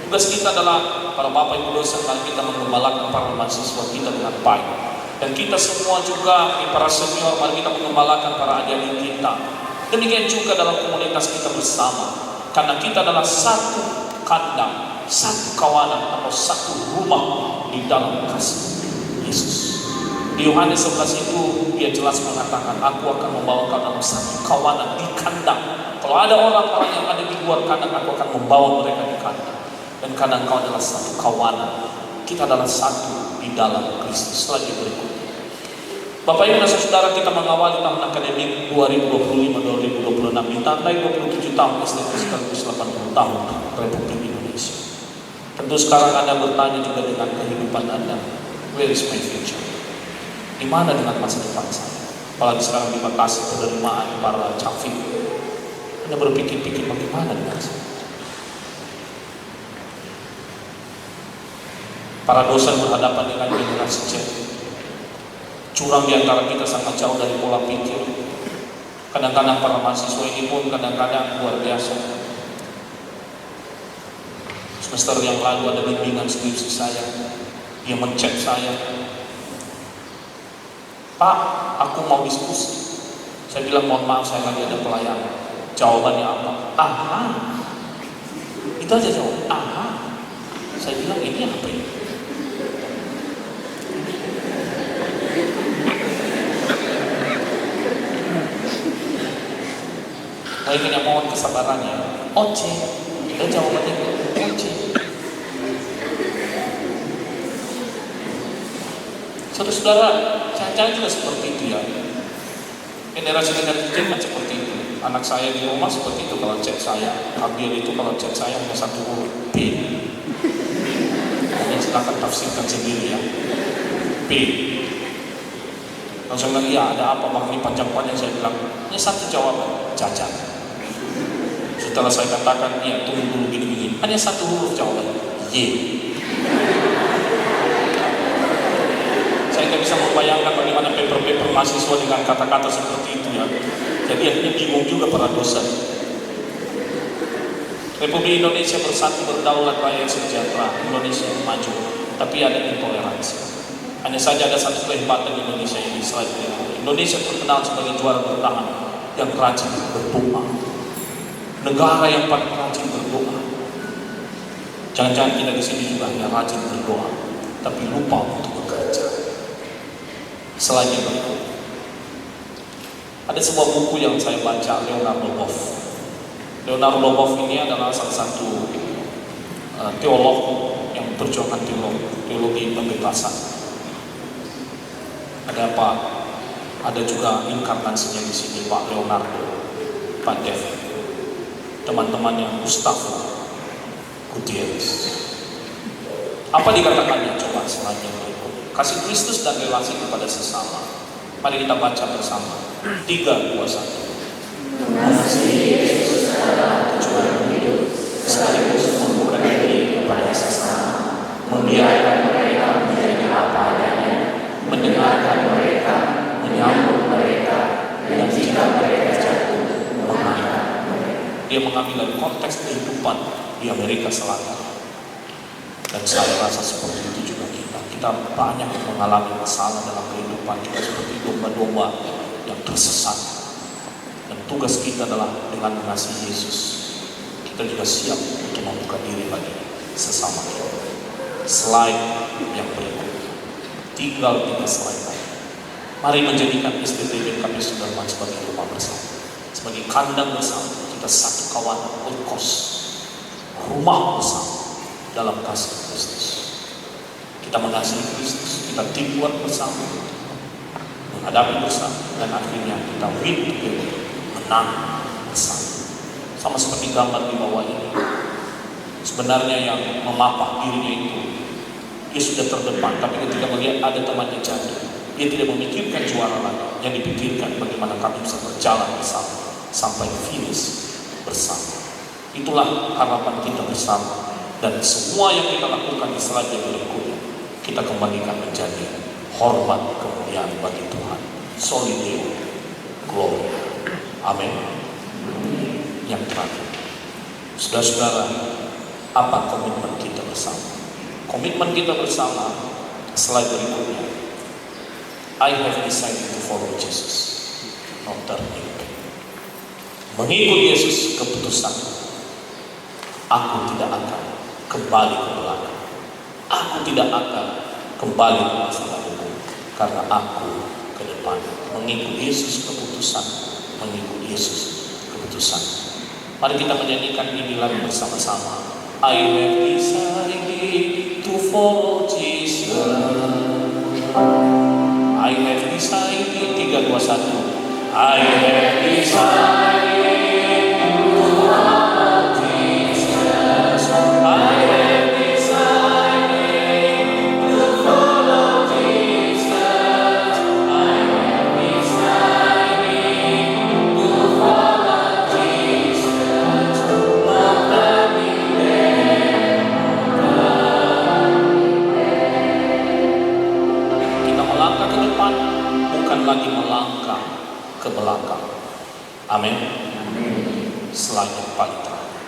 Tugas kita adalah para bapak ibu dosen, kita menggembalakan para mahasiswa kita dengan baik. Dan kita semua juga, para senior, mari kita menggembalakan para adik-adik kita. Demikian juga dalam komunitas kita bersama. Karena kita adalah satu kandang, satu kawanan, atau satu rumah di dalam kasih Yesus. Di Yohanes 11 itu dia jelas mengatakan, aku akan membawa kau dalam satu kawanan di kandang. Kalau ada orang-orang yang ada di luar kandang, aku akan membawa mereka di kandang. Dan kandang kau adalah satu kawanan. Kita adalah satu di dalam Kristus. Lagi berikutnya, Bapak Ibu dan Saudara, kita mengawali tahun akademik 2025-2026 ditandai 27 tahun STT sekaligus 80 tahun Republik Indonesia. Tentu sekarang Anda bertanya juga dengan kehidupan Anda, where is my future? Di mana dengan masa depan saya? Apalagi sekarang dibatasi penerimaan para cafik. Anda berpikir-pikir bagaimana dengan saya? Para dosen berhadapan dengan generasi Z. Curang di antara kita sangat jauh dari pola pikir. Kadang-kadang para mahasiswa ini pun kadang-kadang luar biasa. Semester yang lalu ada bimbingan skripsi saya. Dia mencet saya, Pak, aku mau diskusi. Saya bilang mohon maaf, saya lagi ada pelayanan. Jawabannya apa? Aha. Itu aja jawab. Aha. Saya bilang ini apa ini? Saya ingin mohon kesabarannya. Oce. Dan jawabannya oce. Saudara-saudara, jangan-jangan juga seperti itu ya. Generasi kan seperti itu. Anak saya di rumah seperti itu, kalau chat saya. Abil itu kalau chat saya hanya satu huruf, P. Ini silakan tafsirkan sendiri ya. P. Kalau saya bilang, iya ada apa bang, ini panjang-panjang. Saya bilang, ini satu jawaban, cacat. Setelah saya katakan, iya tunggu dulu gini-gini, hanya satu huruf jawaban, Y. Saya tidak bisa membayangkan bagaimana paper-paper mahasiswa dengan kata-kata seperti itu ya. Jadi akhirnya bingung juga para dosen. Republik Indonesia bersatu, berdaulat, rakyat sejahtera, Indonesia maju, tapi ada intoleransi. Hanya saja ada satu kehebatan Indonesia ini, selain Indonesia terkenal sebagai juara bertahan yang rajin berdoa. Negara yang paling rajin berdoa. Jangan-jangan kita di sini juga hanya rajin berdoa, tapi lupa untuk bekerja. Selain itu, ada sebuah buku yang saya baca, Leonard Lvov. Leonard Lvov ini adalah salah satu teolog yang memperjuangkan teologi pembebasan. Ada apa? Ada juga inkarnasinya di sini, Pak Leonardo, Pak David, teman-teman yang Gustavo Gutierrez. Apa dikatakannya? Coba selanjutnya berikut. Kasih Kristus dan relasi kepada sesama. Mari kita baca bersama. 3, 2, 1. Kasih Yesus adalah tujuan hidup sekaligus Biarkan mereka menjadi apa adanya, mendengarkan mereka, menyambut mereka, dan jika mereka jatuh, mengangkat mereka. Dia mengambil dari konteks kehidupan di Amerika Selatan. Dan saya rasa seperti itu juga kita. Kita banyak mengalami masalah dalam kehidupan kita seperti domba-domba yang tersesat. Dan tugas kita adalah dengan mengasihi Yesus, kita juga siap untuk membuka diri bagi sesama kita. Slide yang berikutnya, tinggal 3 slide lagi. Mari menjadikan STTB kami Sudarman sebagai rumah bersama, sebagai kandang bersama. Kita satu kawanan kos, rumah bersama dalam kasih Kristus. Kita mengasihi Kristus, kita teamwork bersama, menghadapi bersama, dan akhirnya kita win together, menang bersama. Sama seperti gambar di bawah ini. Sebenarnya yang memapak dirinya itu, dia sudah terdepan, tapi ketika melihat ada temannya jatuh, dia tidak memikirkan juara lagi. Yang dipikirkan bagaimana kami bisa berjalan bersama sampai finish bersama. Itulah harapan kita bersama. Dan semua yang kita lakukan di slide yang berikutnya, kita kembalikan menjadi hormat kemuliaan bagi Tuhan. Soli Deo Gloria. Amin. Yang terakhir, saudara-saudara, apa komitmen kita bersama? Komitmen kita bersama, slide berikutnya. I have decided to follow Jesus, not turning back. Mengikut Yesus keputusan. Aku tidak akan kembali ke belakang. Aku tidak akan kembali ke masa lalu, karena aku ke depan. Mengikut Yesus keputusan, mengikut Yesus keputusan. Mari kita menyanyikan ini lagu bersama-sama. I have decided to follow Jesus. I have decided, 3, 2, 1. I have decided to follow Jesus. I have decided to follow Jesus. I have decided to follow Jesus. Not turning back, not turning back. Kita melangkah ke depan, bukan lagi melangkah ke belakang. Amin. Selain yang paling terakhir,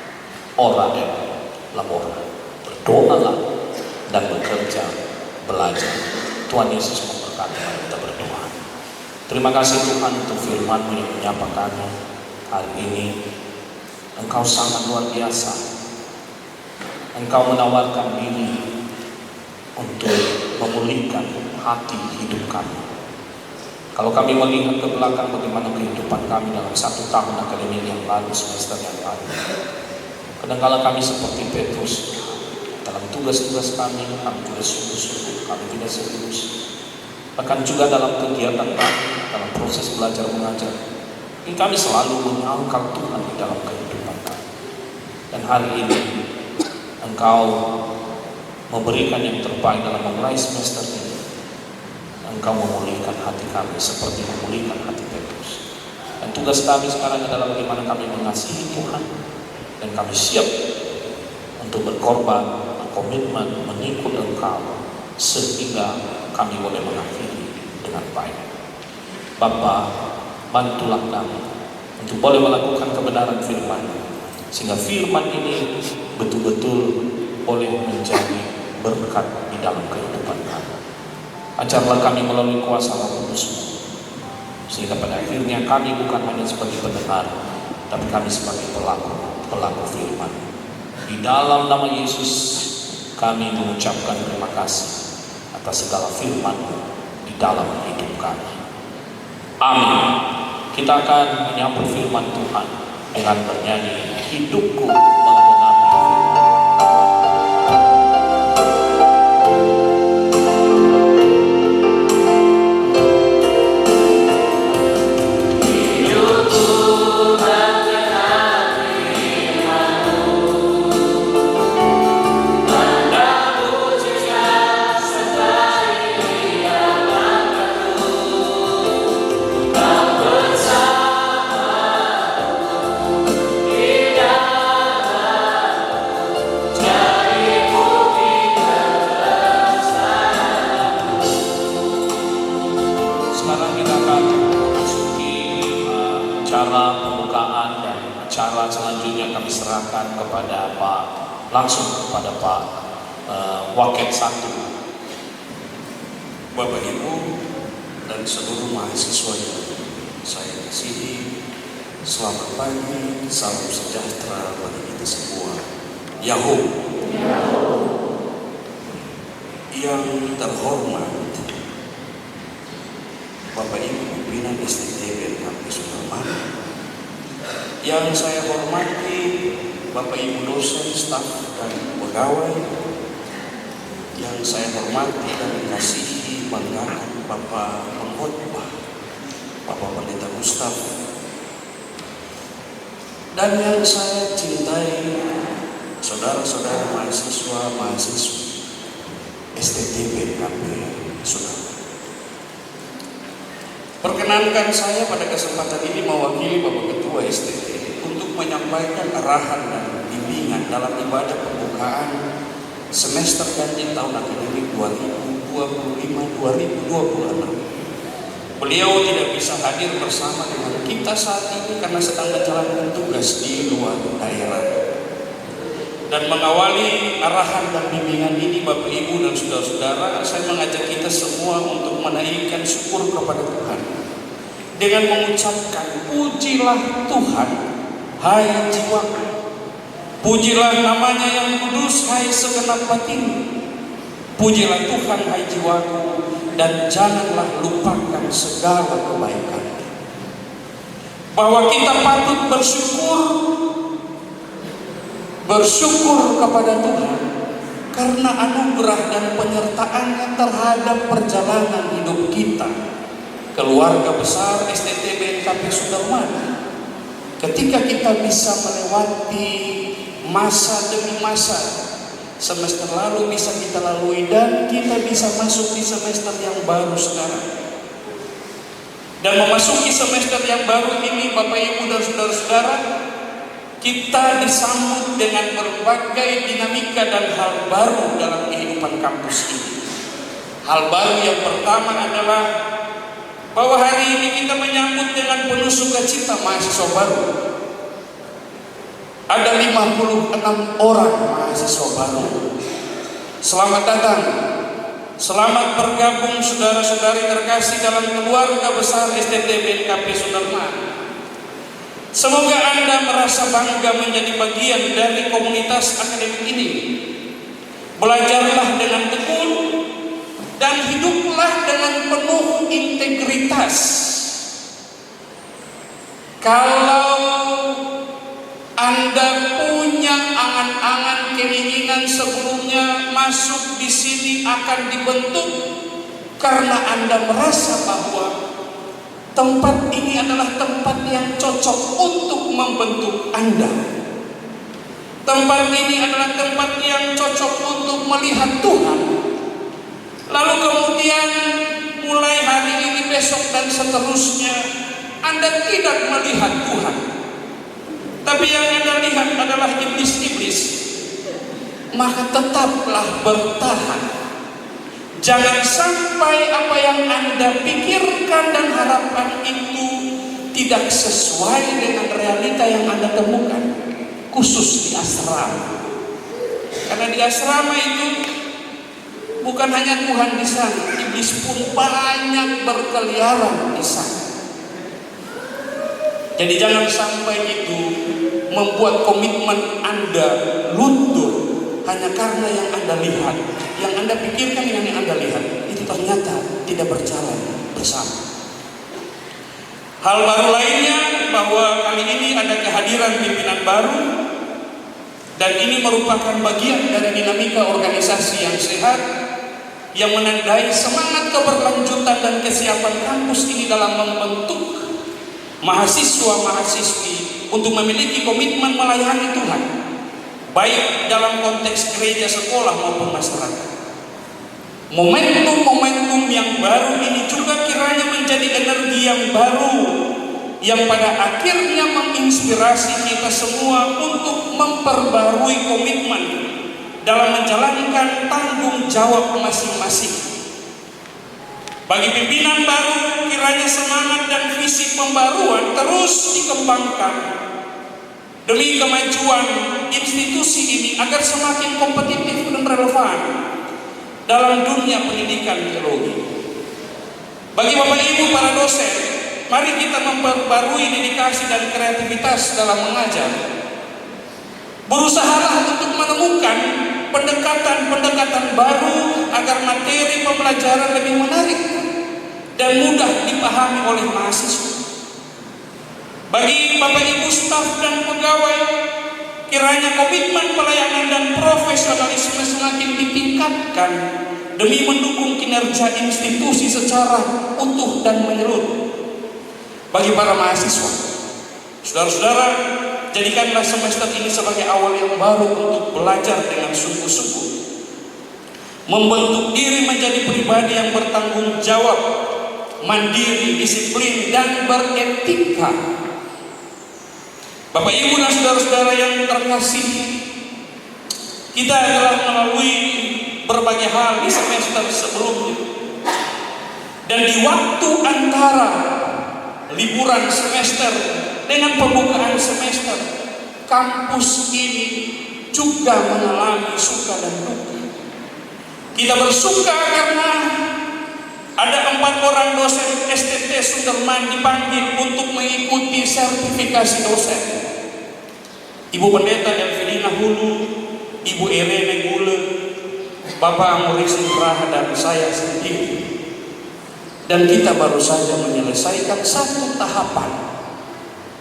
ora et labora, berdoalah dan bekerja, belajar. Tuhan Yesus memberkati. Mari kita berdoa. Terima kasih Tuhan untuk firman-Mu yang menyapa kami hari ini. Engkau sangat luar biasa. Engkau menawarkan diri untuk memulihkan hati hidup kami. Kalau kami melihat ke belakang bagaimana kehidupan kami dalam 1 tahun akademik yang lalu, semester yang lalu, kadang-kala kami seperti Petrus dalam tugas-tugas kami juga sungguh-sungguh, kami tidak serius. Bahkan juga dalam kegiatan kami, dalam proses belajar mengajar, ini kami selalu menyangkal Tuhan di dalam kehidupan kami. Dan hari ini Engkau memberikan yang terbaik dalam memulai semester ini. Engkau memulihkan hati kami seperti memulihkan hati Petrus. Dan tugas kami sekarang adalah bagaimana kami mengasihi Tuhan, dan kami siap untuk berkorban, berkomitmen, mengikut Engkau sehingga kami boleh mengakhiri dengan baik. Bapa, bantulah kami untuk boleh melakukan kebenaran firman, sehingga firman ini betul-betul boleh menjadi berkat di dalam kehidupan kami. Ajarlah kami melalui kuasa Roh Kudus-Mu, sehingga pada akhirnya kami bukan hanya sebagai pendengar, tapi kami sebagai pelaku firman. Di dalam nama Yesus kami mengucapkan terima kasih atas segala firman-Mu di dalam hidup kami. Amin. Kita akan menyambut firman Tuhan dengan bernyanyi Hidupku Menggenapi Firman. Bersama kami serahkan kepada langsung kepada Pak Waket 1. Bapak Ibu dan seluruh mahasiswa yang saya kasihi, selamat pagi, salam sejahtera bagi kita semua. Yahoo. Yang terhormat Bapak Ibu pimpinan STTB Kampus Sudirman, yang saya hormati Bapak Ibu dosen, staf dan pegawai, yang saya hormati dan kasihi, banggakan Bapak pengkhotbah, Bapak Pendeta Gustaf, dan yang saya cintai saudara-saudara mahasiswa STTB Kampus Sudirman. Perkenankan saya pada kesempatan ini mewakili Bapak Ketua STT untuk menyampaikan arahan dan bimbingan dalam ibadah pembukaan semester ganjil tahun akademik 2025-2026. Beliau tidak bisa hadir bersama dengan kita saat ini karena sedang menjalankan tugas di luar daerah. Dan mengawali arahan dan bimbingan ini, Bapak Ibu dan saudara-saudara, saya mengajak kita semua untuk menaikkan syukur kepada Tuhan dengan mengucapkan, pujilah Tuhan, hai jiwaku. Pujilah namanya yang kudus, hai segenap batin. Pujilah Tuhan, hai jiwaku, dan janganlah lupakan segala kebaikan. Bahwa kita patut bersyukur kepada Tuhan karena anugerah dan penyertaan-Nya terhadap perjalanan hidup kita, keluarga besar STTB Kampus Sudirman. Ketika kita bisa melewati masa demi masa, semester lalu bisa kita lalui dan kita bisa masuk di semester yang baru sekarang. Dan memasuki semester yang baru ini, Bapak Ibu dan saudara-saudara, kita disambut dengan berbagai dinamika dan hal baru dalam kehidupan kampus ini. Hal baru yang pertama adalah bahwa hari ini kita menyambut dengan penuh sukacita mahasiswa baru. Ada 56 orang mahasiswa baru. Selamat datang, selamat bergabung saudara-saudari terkasih dalam keluarga besar STTB Kampus Sudirman. Semoga Anda merasa bangga menjadi bagian dari komunitas akademik ini. Belajarlah dengan tekun dan hiduplah dengan penuh integritas. Kalau Anda punya angan-angan keinginan sebelumnya masuk di sini akan dibentuk karena Anda merasa bahwa tempat ini adalah tempat yang cocok untuk membentuk Anda. Tempat ini adalah tempat yang cocok untuk melihat Tuhan. Lalu kemudian mulai hari ini, besok dan seterusnya Anda tidak melihat Tuhan, tapi yang Anda lihat adalah iblis-iblis. Maka tetaplah bertahan. Jangan sampai apa yang Anda pikirkan dan harapkan itu tidak sesuai dengan realita yang Anda temukan, khusus di asrama. Karena di asrama itu bukan hanya Tuhan di sana, iblis pun banyak berkeliaran di sana. Jadi jangan sampai itu membuat komitmen Anda luntur hanya karena yang Anda lihat, yang Anda pikirkan dengan yang Anda lihat itu ternyata tidak berjalan bersama. Hal baru lainnya bahwa kali ini ada kehadiran pimpinan baru, dan ini merupakan bagian dari dinamika organisasi yang sehat yang menandai semangat keberlanjutan dan kesiapan kampus ini dalam membentuk mahasiswa-mahasiswi untuk memiliki komitmen melayani Tuhan, baik dalam konteks gereja, sekolah maupun masyarakat. Momentum-momentum yang baru ini juga kiranya menjadi energi yang baru yang pada akhirnya menginspirasi kita semua untuk memperbarui komitmen dalam menjalankan tanggung jawab masing-masing. Bagi pimpinan baru, kiranya semangat dan visi pembaruan terus dikembangkan demi kemajuan institusi ini agar semakin kompetitif dan relevan dalam dunia pendidikan teologi. Bagi Bapak Ibu para dosen, mari kita memperbarui dedikasi dan kreativitas dalam mengajar. Berusahalah untuk menemukan pendekatan-pendekatan baru agar materi pembelajaran lebih menarik dan mudah dipahami oleh mahasiswa. Bagi Bapak Ibu staf dan pegawai, kiranya komitmen pelayanan dan profesionalisme semakin ditingkatkan demi mendukung kinerja institusi secara utuh dan menyeluruh. Bagi para mahasiswa, saudara-saudara, jadikanlah semester ini sebagai awal yang baru untuk belajar dengan sungguh-sungguh, membentuk diri menjadi pribadi yang bertanggung jawab, mandiri, disiplin, dan beretika. Bapak Ibu dan saudara-saudara yang terkasih, kita telah melalui berbagai hal di semester sebelumnya, dan di waktu antara liburan semester dengan pembukaan semester, kampus ini juga mengalami suka dan duka. Kita bersuka karena ada 4 orang dosen STT Suderman dipanggil untuk mengikuti sertifikasi dosen. Ibu Pendeta Elvina Hulu, Ibu Irene Gule, Bapak Amurisin Praha, dan saya sendiri. Dan kita baru saja menyelesaikan satu tahapan.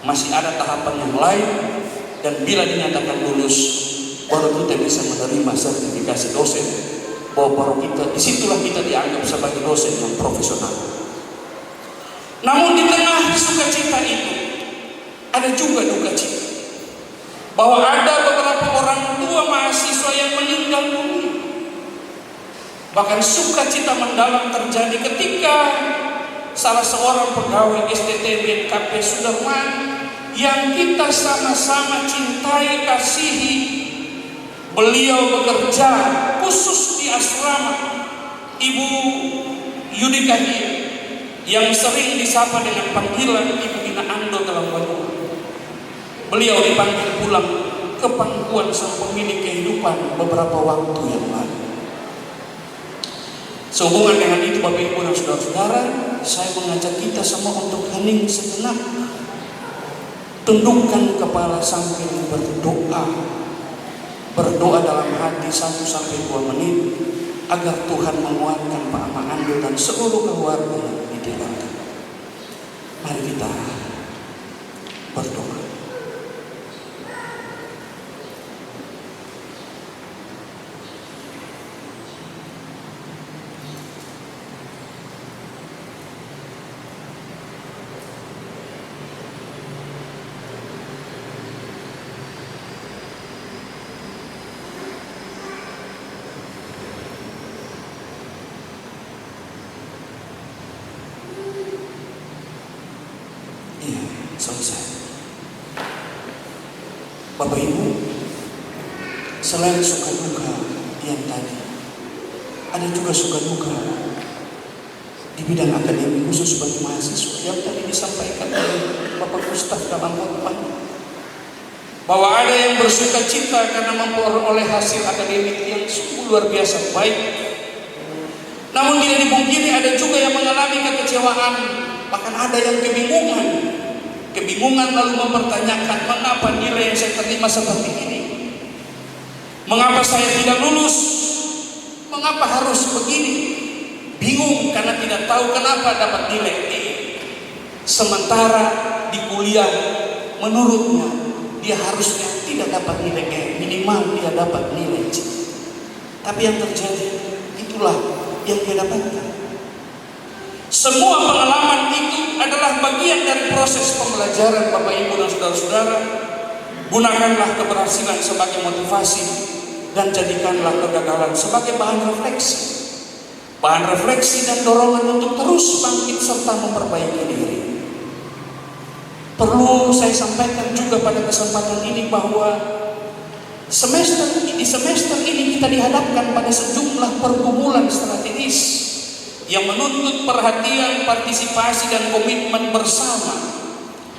Masih ada tahapan yang lain, dan bila dinyatakan lulus, baru kita bisa menerima sertifikasi dosen. Bahwa baru disitulah kita dianggap sebagai dosen yang profesional. Namun di tengah sukacita itu, ada juga duka cita. Bahwa ada beberapa orang tua mahasiswa yang meninggal dunia. Bahkan sukacita mendalam terjadi ketika salah seorang pegawai STT BNKP Suderman yang kita sama-sama cintai, kasihi, beliau bekerja khusus di asrama Ibu Yudika Hia, yang sering disapa dengan panggilan Ibu Ina Ando dalam Banyuwangi. Beliau dipanggil pulang ke pangkuan sang pemilik kehidupan beberapa waktu yang lalu. Sehubungan dengan itu, Bapak Ibu dan saudara-saudara, saya mengajak kita semua untuk hening sejenak, tundukkan kepala sambil berdoa dalam hati 1-2 menit agar Tuhan menguatkan Pak Ando dan seluruh keluarga yang ditinggalkan. Mari kita berdoa. Selesai. Bapak Ibu, selain suka duka yang tadi, ada juga suka duka di bidang akademik khusus bagi mahasiswa yang tadi disampaikan oleh Bapak Gustaf dalam khotbah, bahwa ada yang bersuka cita karena memperoleh hasil akademik yang sungguh luar biasa baik. Namun tidak dipungkiri ada juga yang mengalami kekecewaan, bahkan ada yang kebingungan lalu mempertanyakan, mengapa nilai yang saya terima seperti ini? Mengapa saya tidak lulus? Mengapa harus begini? Bingung karena tidak tahu kenapa dapat nilai E. Sementara di kuliah menurutnya dia harusnya tidak dapat nilai E, minimal dia dapat nilai C. Tapi yang terjadi itulah yang dia dapatkan. Semua pengalaman itu adalah bagian dari proses pembelajaran Bapak Ibu dan saudara-saudara. Gunakanlah keberhasilan sebagai motivasi dan jadikanlah kegagalan sebagai bahan refleksi dan dorongan untuk terus bangkit serta memperbaiki diri. Perlu saya sampaikan juga pada kesempatan ini bahwa di semester ini kita dihadapkan pada sejumlah pergumulan strategis yang menuntut perhatian, partisipasi, dan komitmen bersama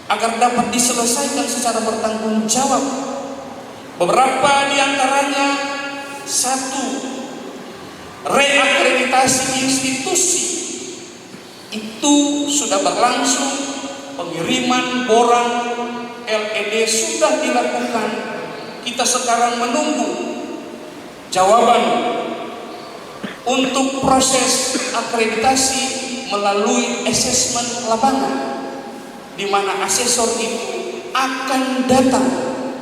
agar dapat diselesaikan secara bertanggung jawab. Beberapa di antaranya, satu, reakreditasi institusi itu sudah berlangsung, pengiriman borang LED sudah dilakukan. Kita sekarang menunggu jawaban untuk proses akreditasi melalui asesmen lapangan, di mana asesor itu akan datang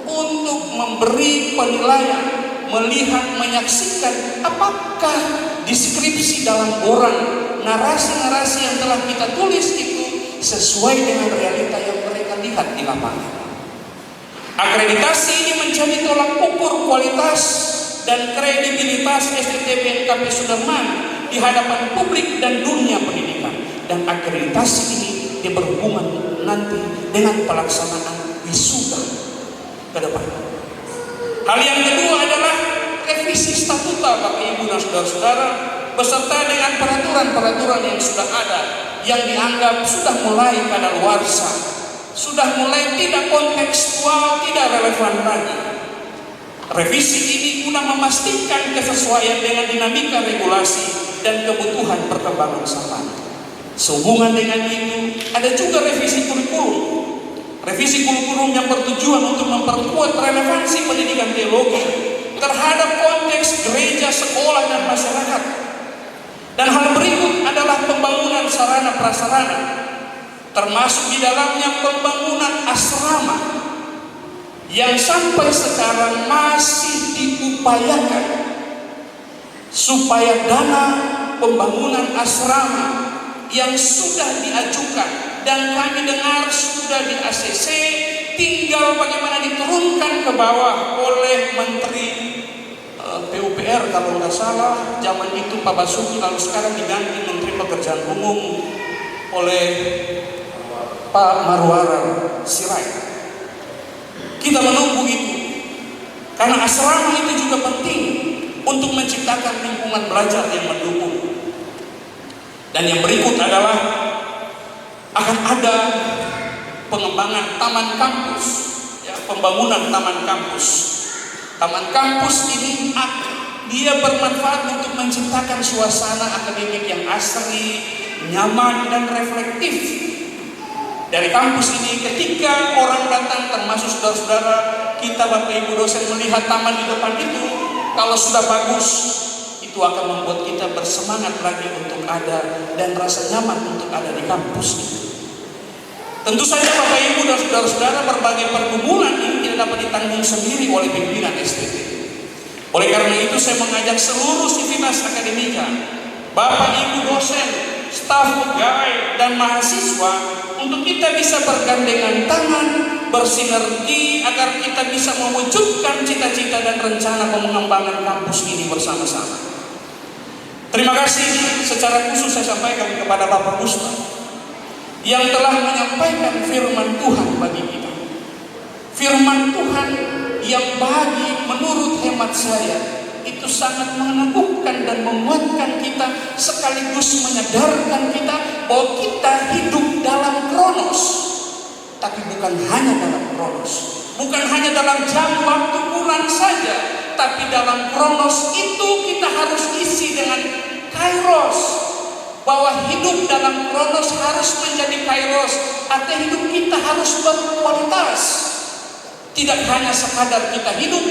untuk memberi penilaian, melihat, menyaksikan apakah deskripsi dalam borang, narasi-narasi yang telah kita tulis itu sesuai dengan realita yang mereka lihat di lapangan. Akreditasi ini menjadi tolak ukur kualitas dan kredibilitas STTB NKP Suderman di hadapan publik dan dunia pendidikan. Dan akreditasi ini berhubungan nanti dengan pelaksanaan wisuda ke depan. Hal yang kedua adalah revisi statuta Bapak Ibu dan Saudara-saudara, beserta dengan peraturan-peraturan yang sudah ada, yang dianggap sudah mulai kadaluarsa, sudah mulai tidak kontekstual, tidak relevan lagi. Revisi ini guna memastikan kesesuaian dengan dinamika regulasi dan kebutuhan perkembangan zaman. Sehubungan dengan itu, ada juga revisi kurikulum. Revisi kurikulum yang bertujuan untuk memperkuat relevansi pendidikan teologi terhadap konteks gereja, sekolah, dan masyarakat. Dan hal berikut adalah pembangunan sarana prasarana, termasuk di dalamnya pembangunan asrama yang sampai sekarang masih diupayakan supaya dana pembangunan asrama yang sudah diajukan dan kami dengar sudah di ACC, tinggal bagaimana diturunkan ke bawah oleh Menteri PUPR kalau nggak salah, zaman itu Pak Basuki, lalu sekarang diganti Menteri Pekerjaan Umum oleh Pak Marwara Sirait. Kita menunggu itu, karena asrama itu juga penting untuk menciptakan lingkungan belajar yang mendukung. Dan yang berikut adalah akan ada pengembangan taman kampus, ya, pembangunan taman kampus. Taman kampus ini dia bermanfaat untuk menciptakan suasana akademik yang asri, nyaman, dan reflektif. Dari kampus ini, ketika orang datang, termasuk saudara-saudara kita, Bapak Ibu dosen, melihat taman di depan itu, kalau sudah bagus, itu akan membuat kita bersemangat lagi untuk ada dan rasa nyaman untuk ada di kampus itu. Tentu saja Bapak Ibu dan saudara-saudara, berbagai pergumulan ini tidak dapat ditanggung sendiri oleh pimpinan STT. Oleh karena itu saya mengajak seluruh sivitas akademika, Bapak Ibu dosen, staf pegawai, dan mahasiswa untuk kita bisa bergandengan tangan, bersinergi agar kita bisa mewujudkan cita-cita dan rencana pengembangan kampus ini bersama-sama. Terima kasih secara khusus saya sampaikan kepada Bapak Ustaz yang telah menyampaikan firman Tuhan bagi kita. Firman Tuhan yang bagi menurut hemat saya itu sangat meneguhkan dan menguatkan kita, sekaligus menyadarkan kita bahwa kita hidup dalam kronos. Tapi bukan hanya dalam kronos, bukan hanya dalam jam waktu bulan saja, tapi dalam kronos itu kita harus isi dengan kairos. Bahwa hidup dalam kronos harus menjadi kairos, artinya hidup kita harus berkualitas. Tidak hanya sekadar kita hidup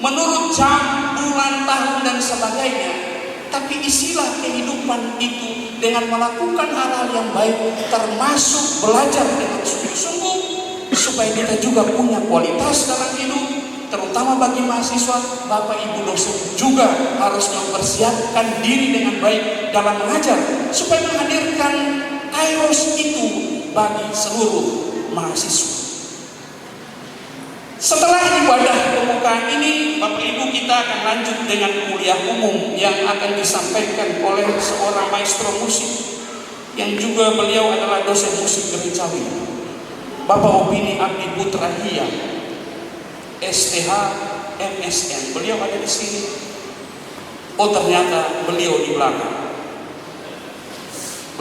menurut jam, bulan, tahun, dan sebagainya, tapi isilah kehidupan itu dengan melakukan hal-hal yang baik, termasuk belajar dengan sungguh-sungguh, supaya kita juga punya kualitas dalam hidup. Terutama bagi mahasiswa, Bapak Ibu dosen juga harus mempersiapkan diri dengan baik dalam mengajar, supaya menghadirkan kairos itu bagi seluruh mahasiswa. Setelah ibadah pembukaan ini, Bapak Ibu, kita akan lanjut dengan kuliah umum yang akan disampaikan oleh seorang maestro musik yang juga beliau adalah dosen musik gerejawi, Bapak Opini Abdi Putra Hia, STH MSN. Beliau ada di sini. Oh, ternyata beliau di belakang.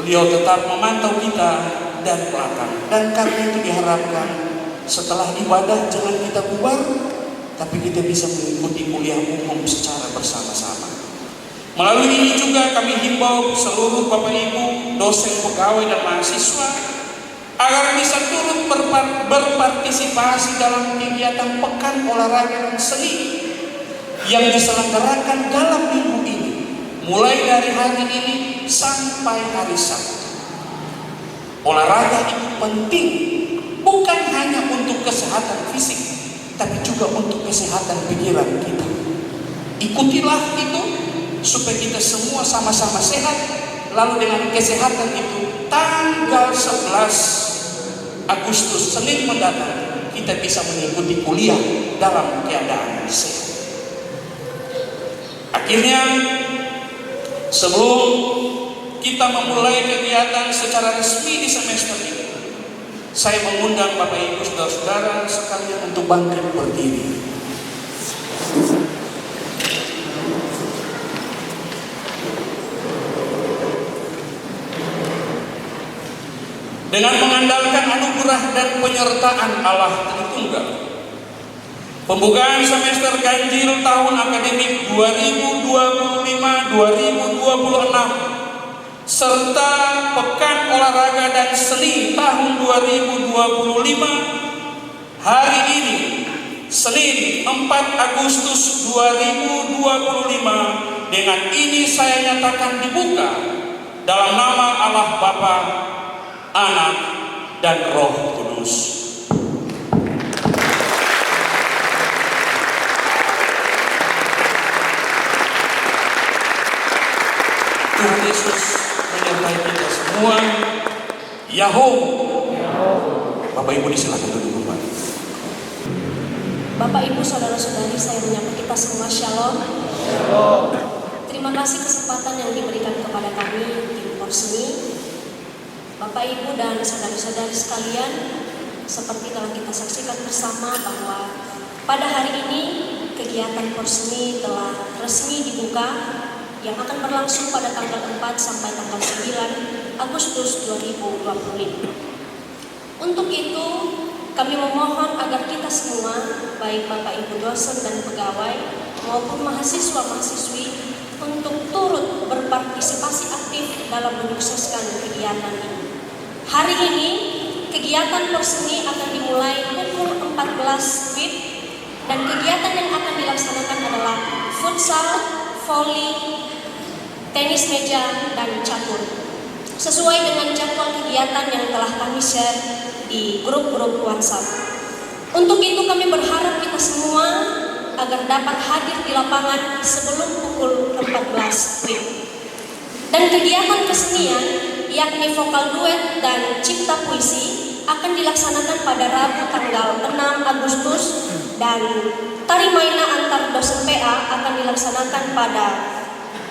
Beliau tetap memantau kita dan belakang. Dan karena itu diharapkan setelah ibadah jangan kita bubar, tapi kita bisa mengikuti kuliah umum secara bersama-sama. Melalui ini juga kami himbau seluruh Bapak Ibu, dosen, pegawai dan mahasiswa agar bisa turut berpartisipasi dalam kegiatan Pekan Olahraga dan Seni yang diselenggarakan dalam minggu ini, mulai dari hari ini sampai hari Sabtu. Olahraga itu penting, bukan hanya untuk kesehatan fisik, tapi juga untuk kesehatan pikiran kita. Ikutilah itu supaya kita semua sama-sama sehat. Lalu dengan kesehatan itu, tanggal 11 Agustus Senin mendatang kita bisa mengikuti kuliah dalam keadaan sehat. Akhirnya, sebelum kita memulai kegiatan secara resmi di semester ini, saya mengundang Bapak Ibu saudara-saudara sekalian untuk bangkit berdiri. Dengan mengandalkan anugerah dan penyertaan Allah Tritunggal, pembukaan semester ganjil tahun akademik 2025-2026 serta Pekan Olahraga dan Seni tahun 2025 hari ini, Senin 4 Agustus 2025, dengan ini saya nyatakan dibuka dalam nama Allah Bapa, Anak, dan Roh Kudus. Tuhan Yesus menyertai kita semua. Yahoo. Bapak Ibu disilakan duduk kembali. Bapak Ibu saudara-saudari, saya menyapa kita semua shalom. Terima kasih kesempatan yang diberikan kepada kami tim Porseni. Bapak Ibu dan saudara-saudari sekalian, seperti telah kita saksikan bersama bahwa pada hari ini kegiatan Porseni telah resmi dibuka yang akan berlangsung pada tanggal 4 sampai tanggal 9 Agustus 2025. Untuk itu, kami memohon agar kita semua, baik Bapak Ibu dosen dan pegawai maupun mahasiswa-mahasiswi, untuk turut berpartisipasi aktif dalam menyukseskan kegiatan ini. Hari ini, kegiatan Porseni akan dimulai pukul 14 WIB dan kegiatan yang akan dilaksanakan adalah futsal, voli, tenis meja, dan catur. Sesuai dengan jadwal kegiatan yang telah kami share di grup-grup WhatsApp. Untuk itu kami berharap kita semua agar dapat hadir di lapangan sebelum pukul 14 WIB. Dan kegiatan kesenian yakni vokal duet dan cipta puisi akan dilaksanakan pada Rabu tanggal 6 Agustus dan tari maina antar dosen PA akan dilaksanakan pada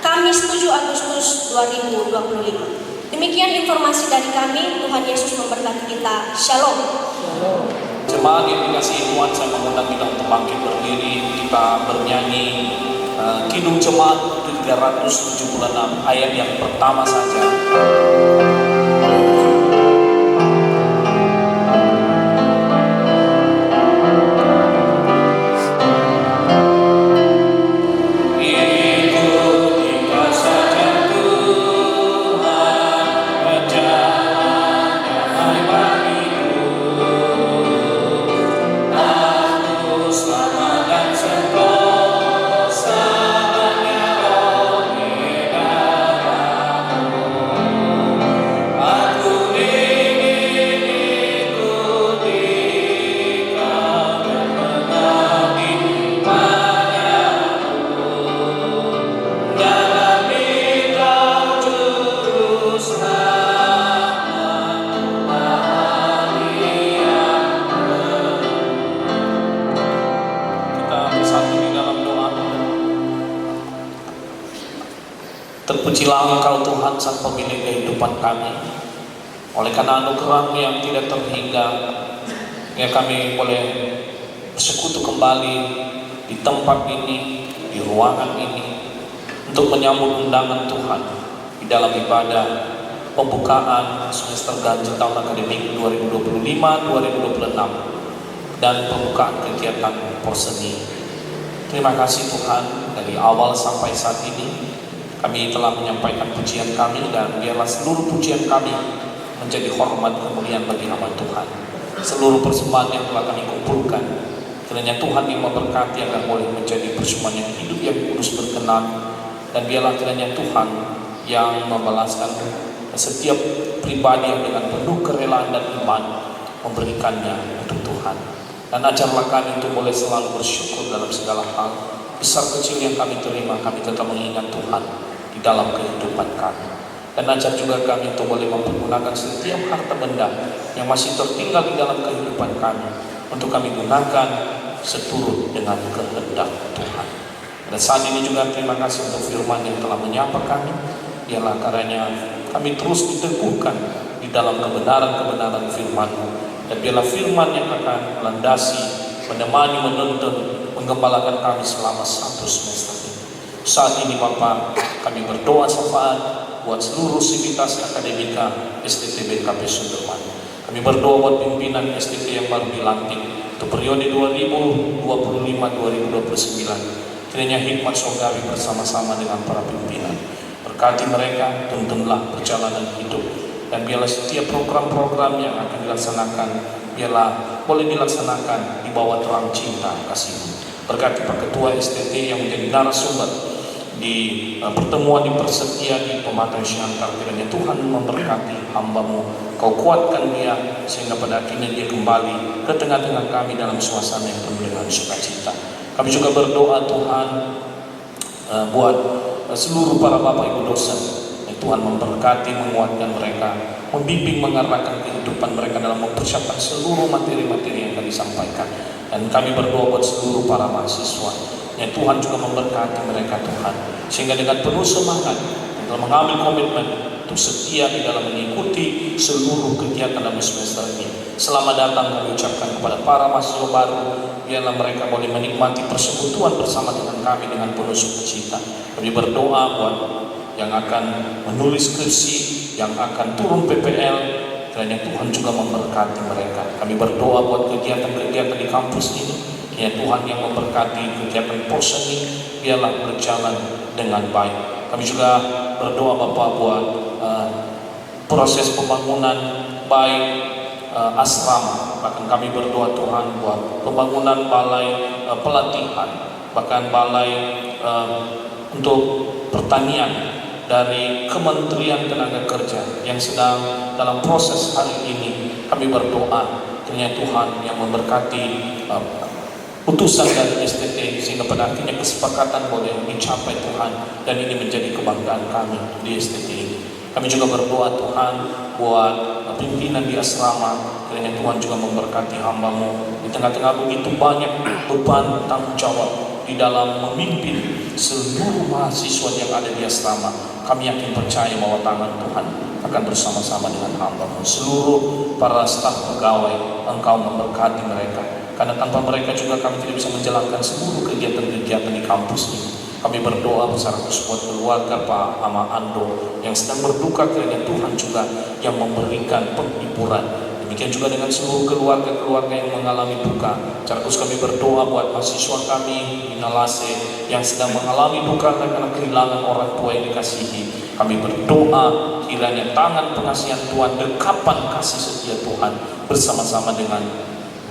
Kamis 7 Agustus 2025. Demikian informasi dari kami. Tuhan Yesus memberkati kita. Shalom. Jemaat yang dikasihi Tuhan, saya mengundang kita untuk bangkit berdiri. Kita bernyanyi Kidung Jemaat 376 ayat yang pertama saja. Terpujilah Engkau Tuhan Sang Pemilik kehidupan kami. Oleh karena anugerah yang tidak terhingga, ya kami boleh bersekutu kembali di tempat ini, di ruangan ini, untuk menyambut undangan Tuhan di dalam ibadah pembukaan semester ganjil tahun akademik 2025-2026 dan pembukaan kegiatan Porseni. Terima kasih Tuhan, dari awal sampai saat ini kami telah menyampaikan pujian kami, dan biarlah seluruh pujian kami menjadi hormat kemuliaan bagi nama Tuhan. Seluruh persembahan yang telah kami kumpulkan, kiranya Tuhan yang memberkati agar boleh menjadi persembahan yang hidup, yang kudus, berkenan, dan biarlah kiranya Tuhan yang membalaskan setiap pribadi yang dengan penuh kerelaan dan iman memberikannya untuk Tuhan. Dan ajarlah kami untuk boleh selalu bersyukur dalam segala hal, besar kecil yang kami terima, kami tetap mengingat Tuhan di dalam kehidupan kami. Dan ajar juga kami untuk boleh mempergunakan setiap harta benda yang masih tertinggal di dalam kehidupan kami untuk kami gunakan seturut dengan kehendak Tuhan. Dan saat ini juga terima kasih untuk firman yang telah menyapa kami. Biarlah karanya kami terus diteguhkan di dalam kebenaran-kebenaran firman-Mu, dan biarlah firman yang akan melandasi, menemani, menuntun, menggembalakan kami selama 1 semester ini. Saat ini Bapa, kami berdoa syafaat buat seluruh sivitas akademika STT BKP Sudirman. Kami berdoa buat pimpinan STT yang baru dilantik untuk periode 2025-2029. Kiranya hikmat surgawi bersama-sama dengan para pimpinan. Berkati mereka, tuntunlah perjalanan hidup, dan biarlah setiap program-program yang akan dilaksanakan, biarlah boleh dilaksanakan di bawah terang cinta kasih-Mu. Berkati Pak Ketua STT yang menjadi narasumber di pertemuan di Persetia di Pematang Siantar. Kiranya Tuhan memberkati hamba-Mu, Kau kuatkan dia sehingga pada akhirnya dia kembali ke tengah-tengah kami dalam suasana yang penuh dengan sukacita. Kami juga berdoa Tuhan buat seluruh para bapak ibu dosen. Tuhan memberkati, menguatkan mereka, membimbing, mengarahkan kehidupan mereka dalam mempersiapkan seluruh materi-materi yang akan disampaikan. Dan kami berdoa buat seluruh para mahasiswa, yang Tuhan juga memberkati mereka Tuhan, sehingga dengan penuh semangat dalam mengambil komitmen untuk setia di dalam mengikuti seluruh kegiatan dalam semester ini. Selamat datang kami ucapkan kepada para mahasiswa baru. Biarlah mereka boleh menikmati persekutuan bersama dengan kami dengan penuh sukacita. Kami berdoa buat yang akan menulis skripsi, yang akan turun PPL, kiranya Tuhan juga memberkati mereka. Kami berdoa buat kegiatan-kegiatan di kampus ini, kiranya Tuhan yang memberkati kegiatan Porseni, biarlah berjalan dengan baik. Kami juga berdoa Bapak buat proses pembangunan baik asrama, bahkan kami berdoa Tuhan buat pembangunan balai pelatihan, bahkan balai untuk pertanian dari Kementerian Tenaga Kerja yang sedang dalam proses hari ini. Kami berdoa kiranya Tuhan yang memberkati putusan dari STT sehingga pada akhirnya kesepakatan boleh dicapai Tuhan, dan ini menjadi kebanggaan kami di STT ini. Kami juga berdoa Tuhan buat pimpinan di asrama, kiranya Tuhan juga memberkati hamba-Mu di tengah-tengah begitu banyak beban tanggung jawab di dalam memimpin seluruh mahasiswa yang ada di asrama. Kami yakin percaya bahwa tangan Tuhan akan bersama-sama dengan hamba-Mu. Seluruh para staf pegawai, Engkau memberkati mereka, karena tanpa mereka juga kami tidak bisa menjalankan seluruh kegiatan-kegiatan di kampus ini. Kami berdoa bersama buat keluarga Pak Ama Ando yang sedang berduka, kiranya Tuhan juga yang memberikan penghiburan. Demikian juga dengan seluruh keluarga-keluarga yang mengalami duka. Terus kami berdoa buat mahasiswa kami di Nalase yang sedang mengalami duka karena kehilangan orang tua yang dikasihi. Kami berdoa kiranya tangan pengasihan Tuhan, dekapan kasih setia Tuhan bersama-sama dengan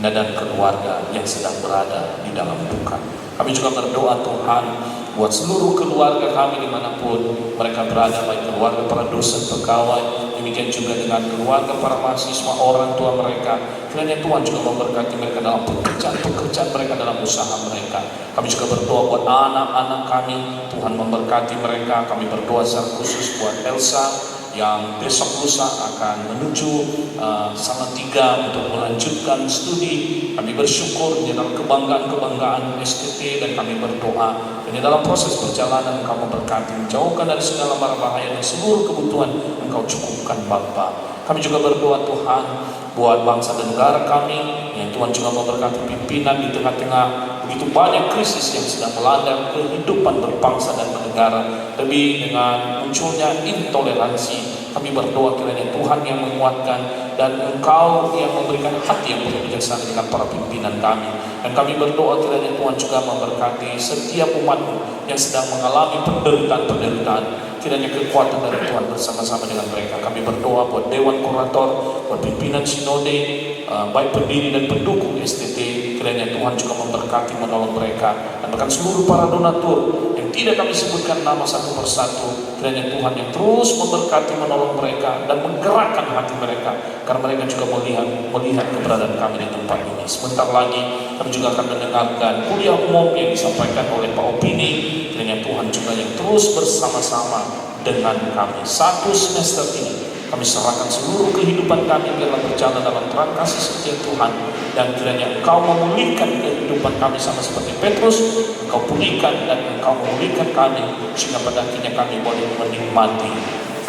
Anda dan keluarga yang sedang berada di dalam duka. Kami juga berdoa Tuhan buat seluruh keluarga kami dimanapun mereka berada, baik keluarga para dosen, pegawai, demikian juga dengan keluarga para mahasiswa, orang tua mereka. Kiranya Tuhan juga memberkati mereka dalam pekerjaan-pekerjaan mereka, dalam usaha mereka. Kami juga berdoa buat anak-anak kami, Tuhan memberkati mereka. Kami berdoa secara khusus buat Elsa yang besok lusa akan menuju Salatiga untuk melanjutkan studi. Kami bersyukur di dalam kebanggaan STT, dan kami berdoa dan dalam proses perjalanan Engkau memberkati, menjauhkan dari segala mara bahaya, dan seluruh kebutuhan Engkau cukupkan Bapa. Kami juga berdoa Tuhan buat bangsa dan negara kami, yang Tuhan juga memberkati pimpinan di tengah-tengah begitu banyak krisis yang sedang melanda kehidupan berbangsa dan bernegara, lebih dengan munculnya intoleransi Kami berdoa kiranya Tuhan yang menguatkan dan Engkau yang memberikan hati yang penuh bijaksana dengan para pimpinan kami. Dan kami berdoa kiranya Tuhan juga memberkati setiap umat-Mu yang sedang mengalami penderitaan-penderitaan. Kiranya kekuatan dari Tuhan bersama-sama dengan mereka. Kami berdoa buat Dewan Kurator, buat pimpinan Sinode, baik pendiri dan pendukung STT. Kiranya Tuhan juga memberkati, menolong mereka, dan bahkan seluruh para donatur yang tidak kami sebutkan nama satu persatu. Kiranya Tuhan yang terus memberkati, menolong mereka dan menggerakkan hati mereka, karena mereka juga melihat keberadaan kami di tempat ini. Sebentar lagi kami juga akan mendengarkan kuliah umum yang disampaikan oleh Pak Opini. Kiranya Tuhan juga yang terus bersama-sama dengan kami. Satu semester ini kami serahkan seluruh kehidupan kami biarlah berjalan dalam terang kasih setia Tuhan, dan kiranya Engkau memulihkan kehidupan kami sama seperti Petrus. Engkau pulihkan dan Engkau memulihkan kami, sehingga pada akhirnya kami boleh menikmati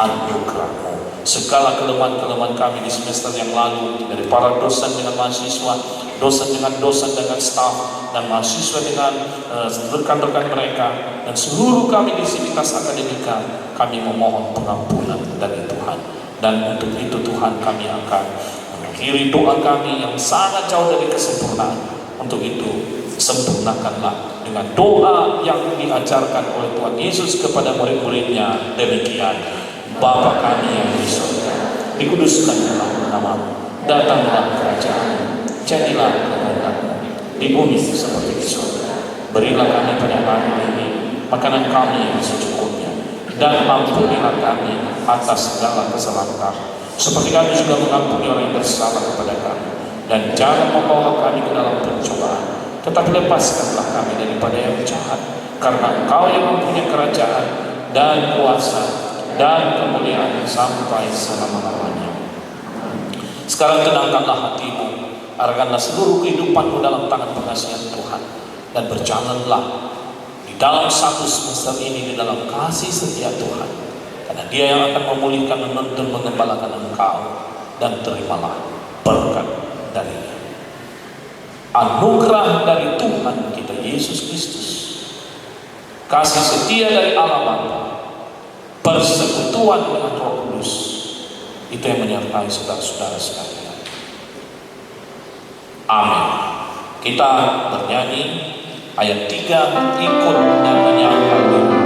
anugerah-Mu. Segala kelemahan-kelemahan kami di semester yang lalu, dari para dosen dengan mahasiswa, dosen dengan staf, dan mahasiswa dengan rekan-rekan mereka, dan seluruh kami di sivitas akademika, kami memohon pengampunan dari Tuhan. Dan untuk itu Tuhan, kami akan mengakhiri doa kami yang sangat jauh dari kesempurnaan. Untuk itu sempurnakanlah dengan doa yang diajarkan oleh Tuhan Yesus kepada murid-muridnya, demikian: Bapa kami yang di surga, dikuduskanlah nama-Mu, datanglah kerajaan-Mu, jadilah kehendak-Mu di bumi seperti di surga. Berilah kami pada hari ini makanan kami yang secukupnya, dan ampunilah kami atas segala kesalahan kami, seperti kami juga mengampuni orang yang bersalah kepada kami. Dan jangan membawa kami ke dalam pencobaan, tetapi lepaskanlah kami daripada yang jahat, karena Engkau yang mempunyai kerajaan dan kuasa dan kemuliaan sampai selama-lamanya. Sekarang tenangkanlah hatimu, arahkanlah seluruh kehidupanmu dalam tangan pengasihan Tuhan, dan berjalanlah di dalam satu semester ini di dalam kasih setia Tuhan, karena Dia yang akan memulihkan, menuntun, mengembalakan engkau, dan terimalah berkat darinya. Anugerah dari Tuhan kita Yesus Kristus, kasih setia dari Allah Bapa, persekutuan dengan Roh Kudus, itu yang menyertai saudara-saudara sekalian. Amin. Kita bernyanyi ayat 3, ikut dan menyambut.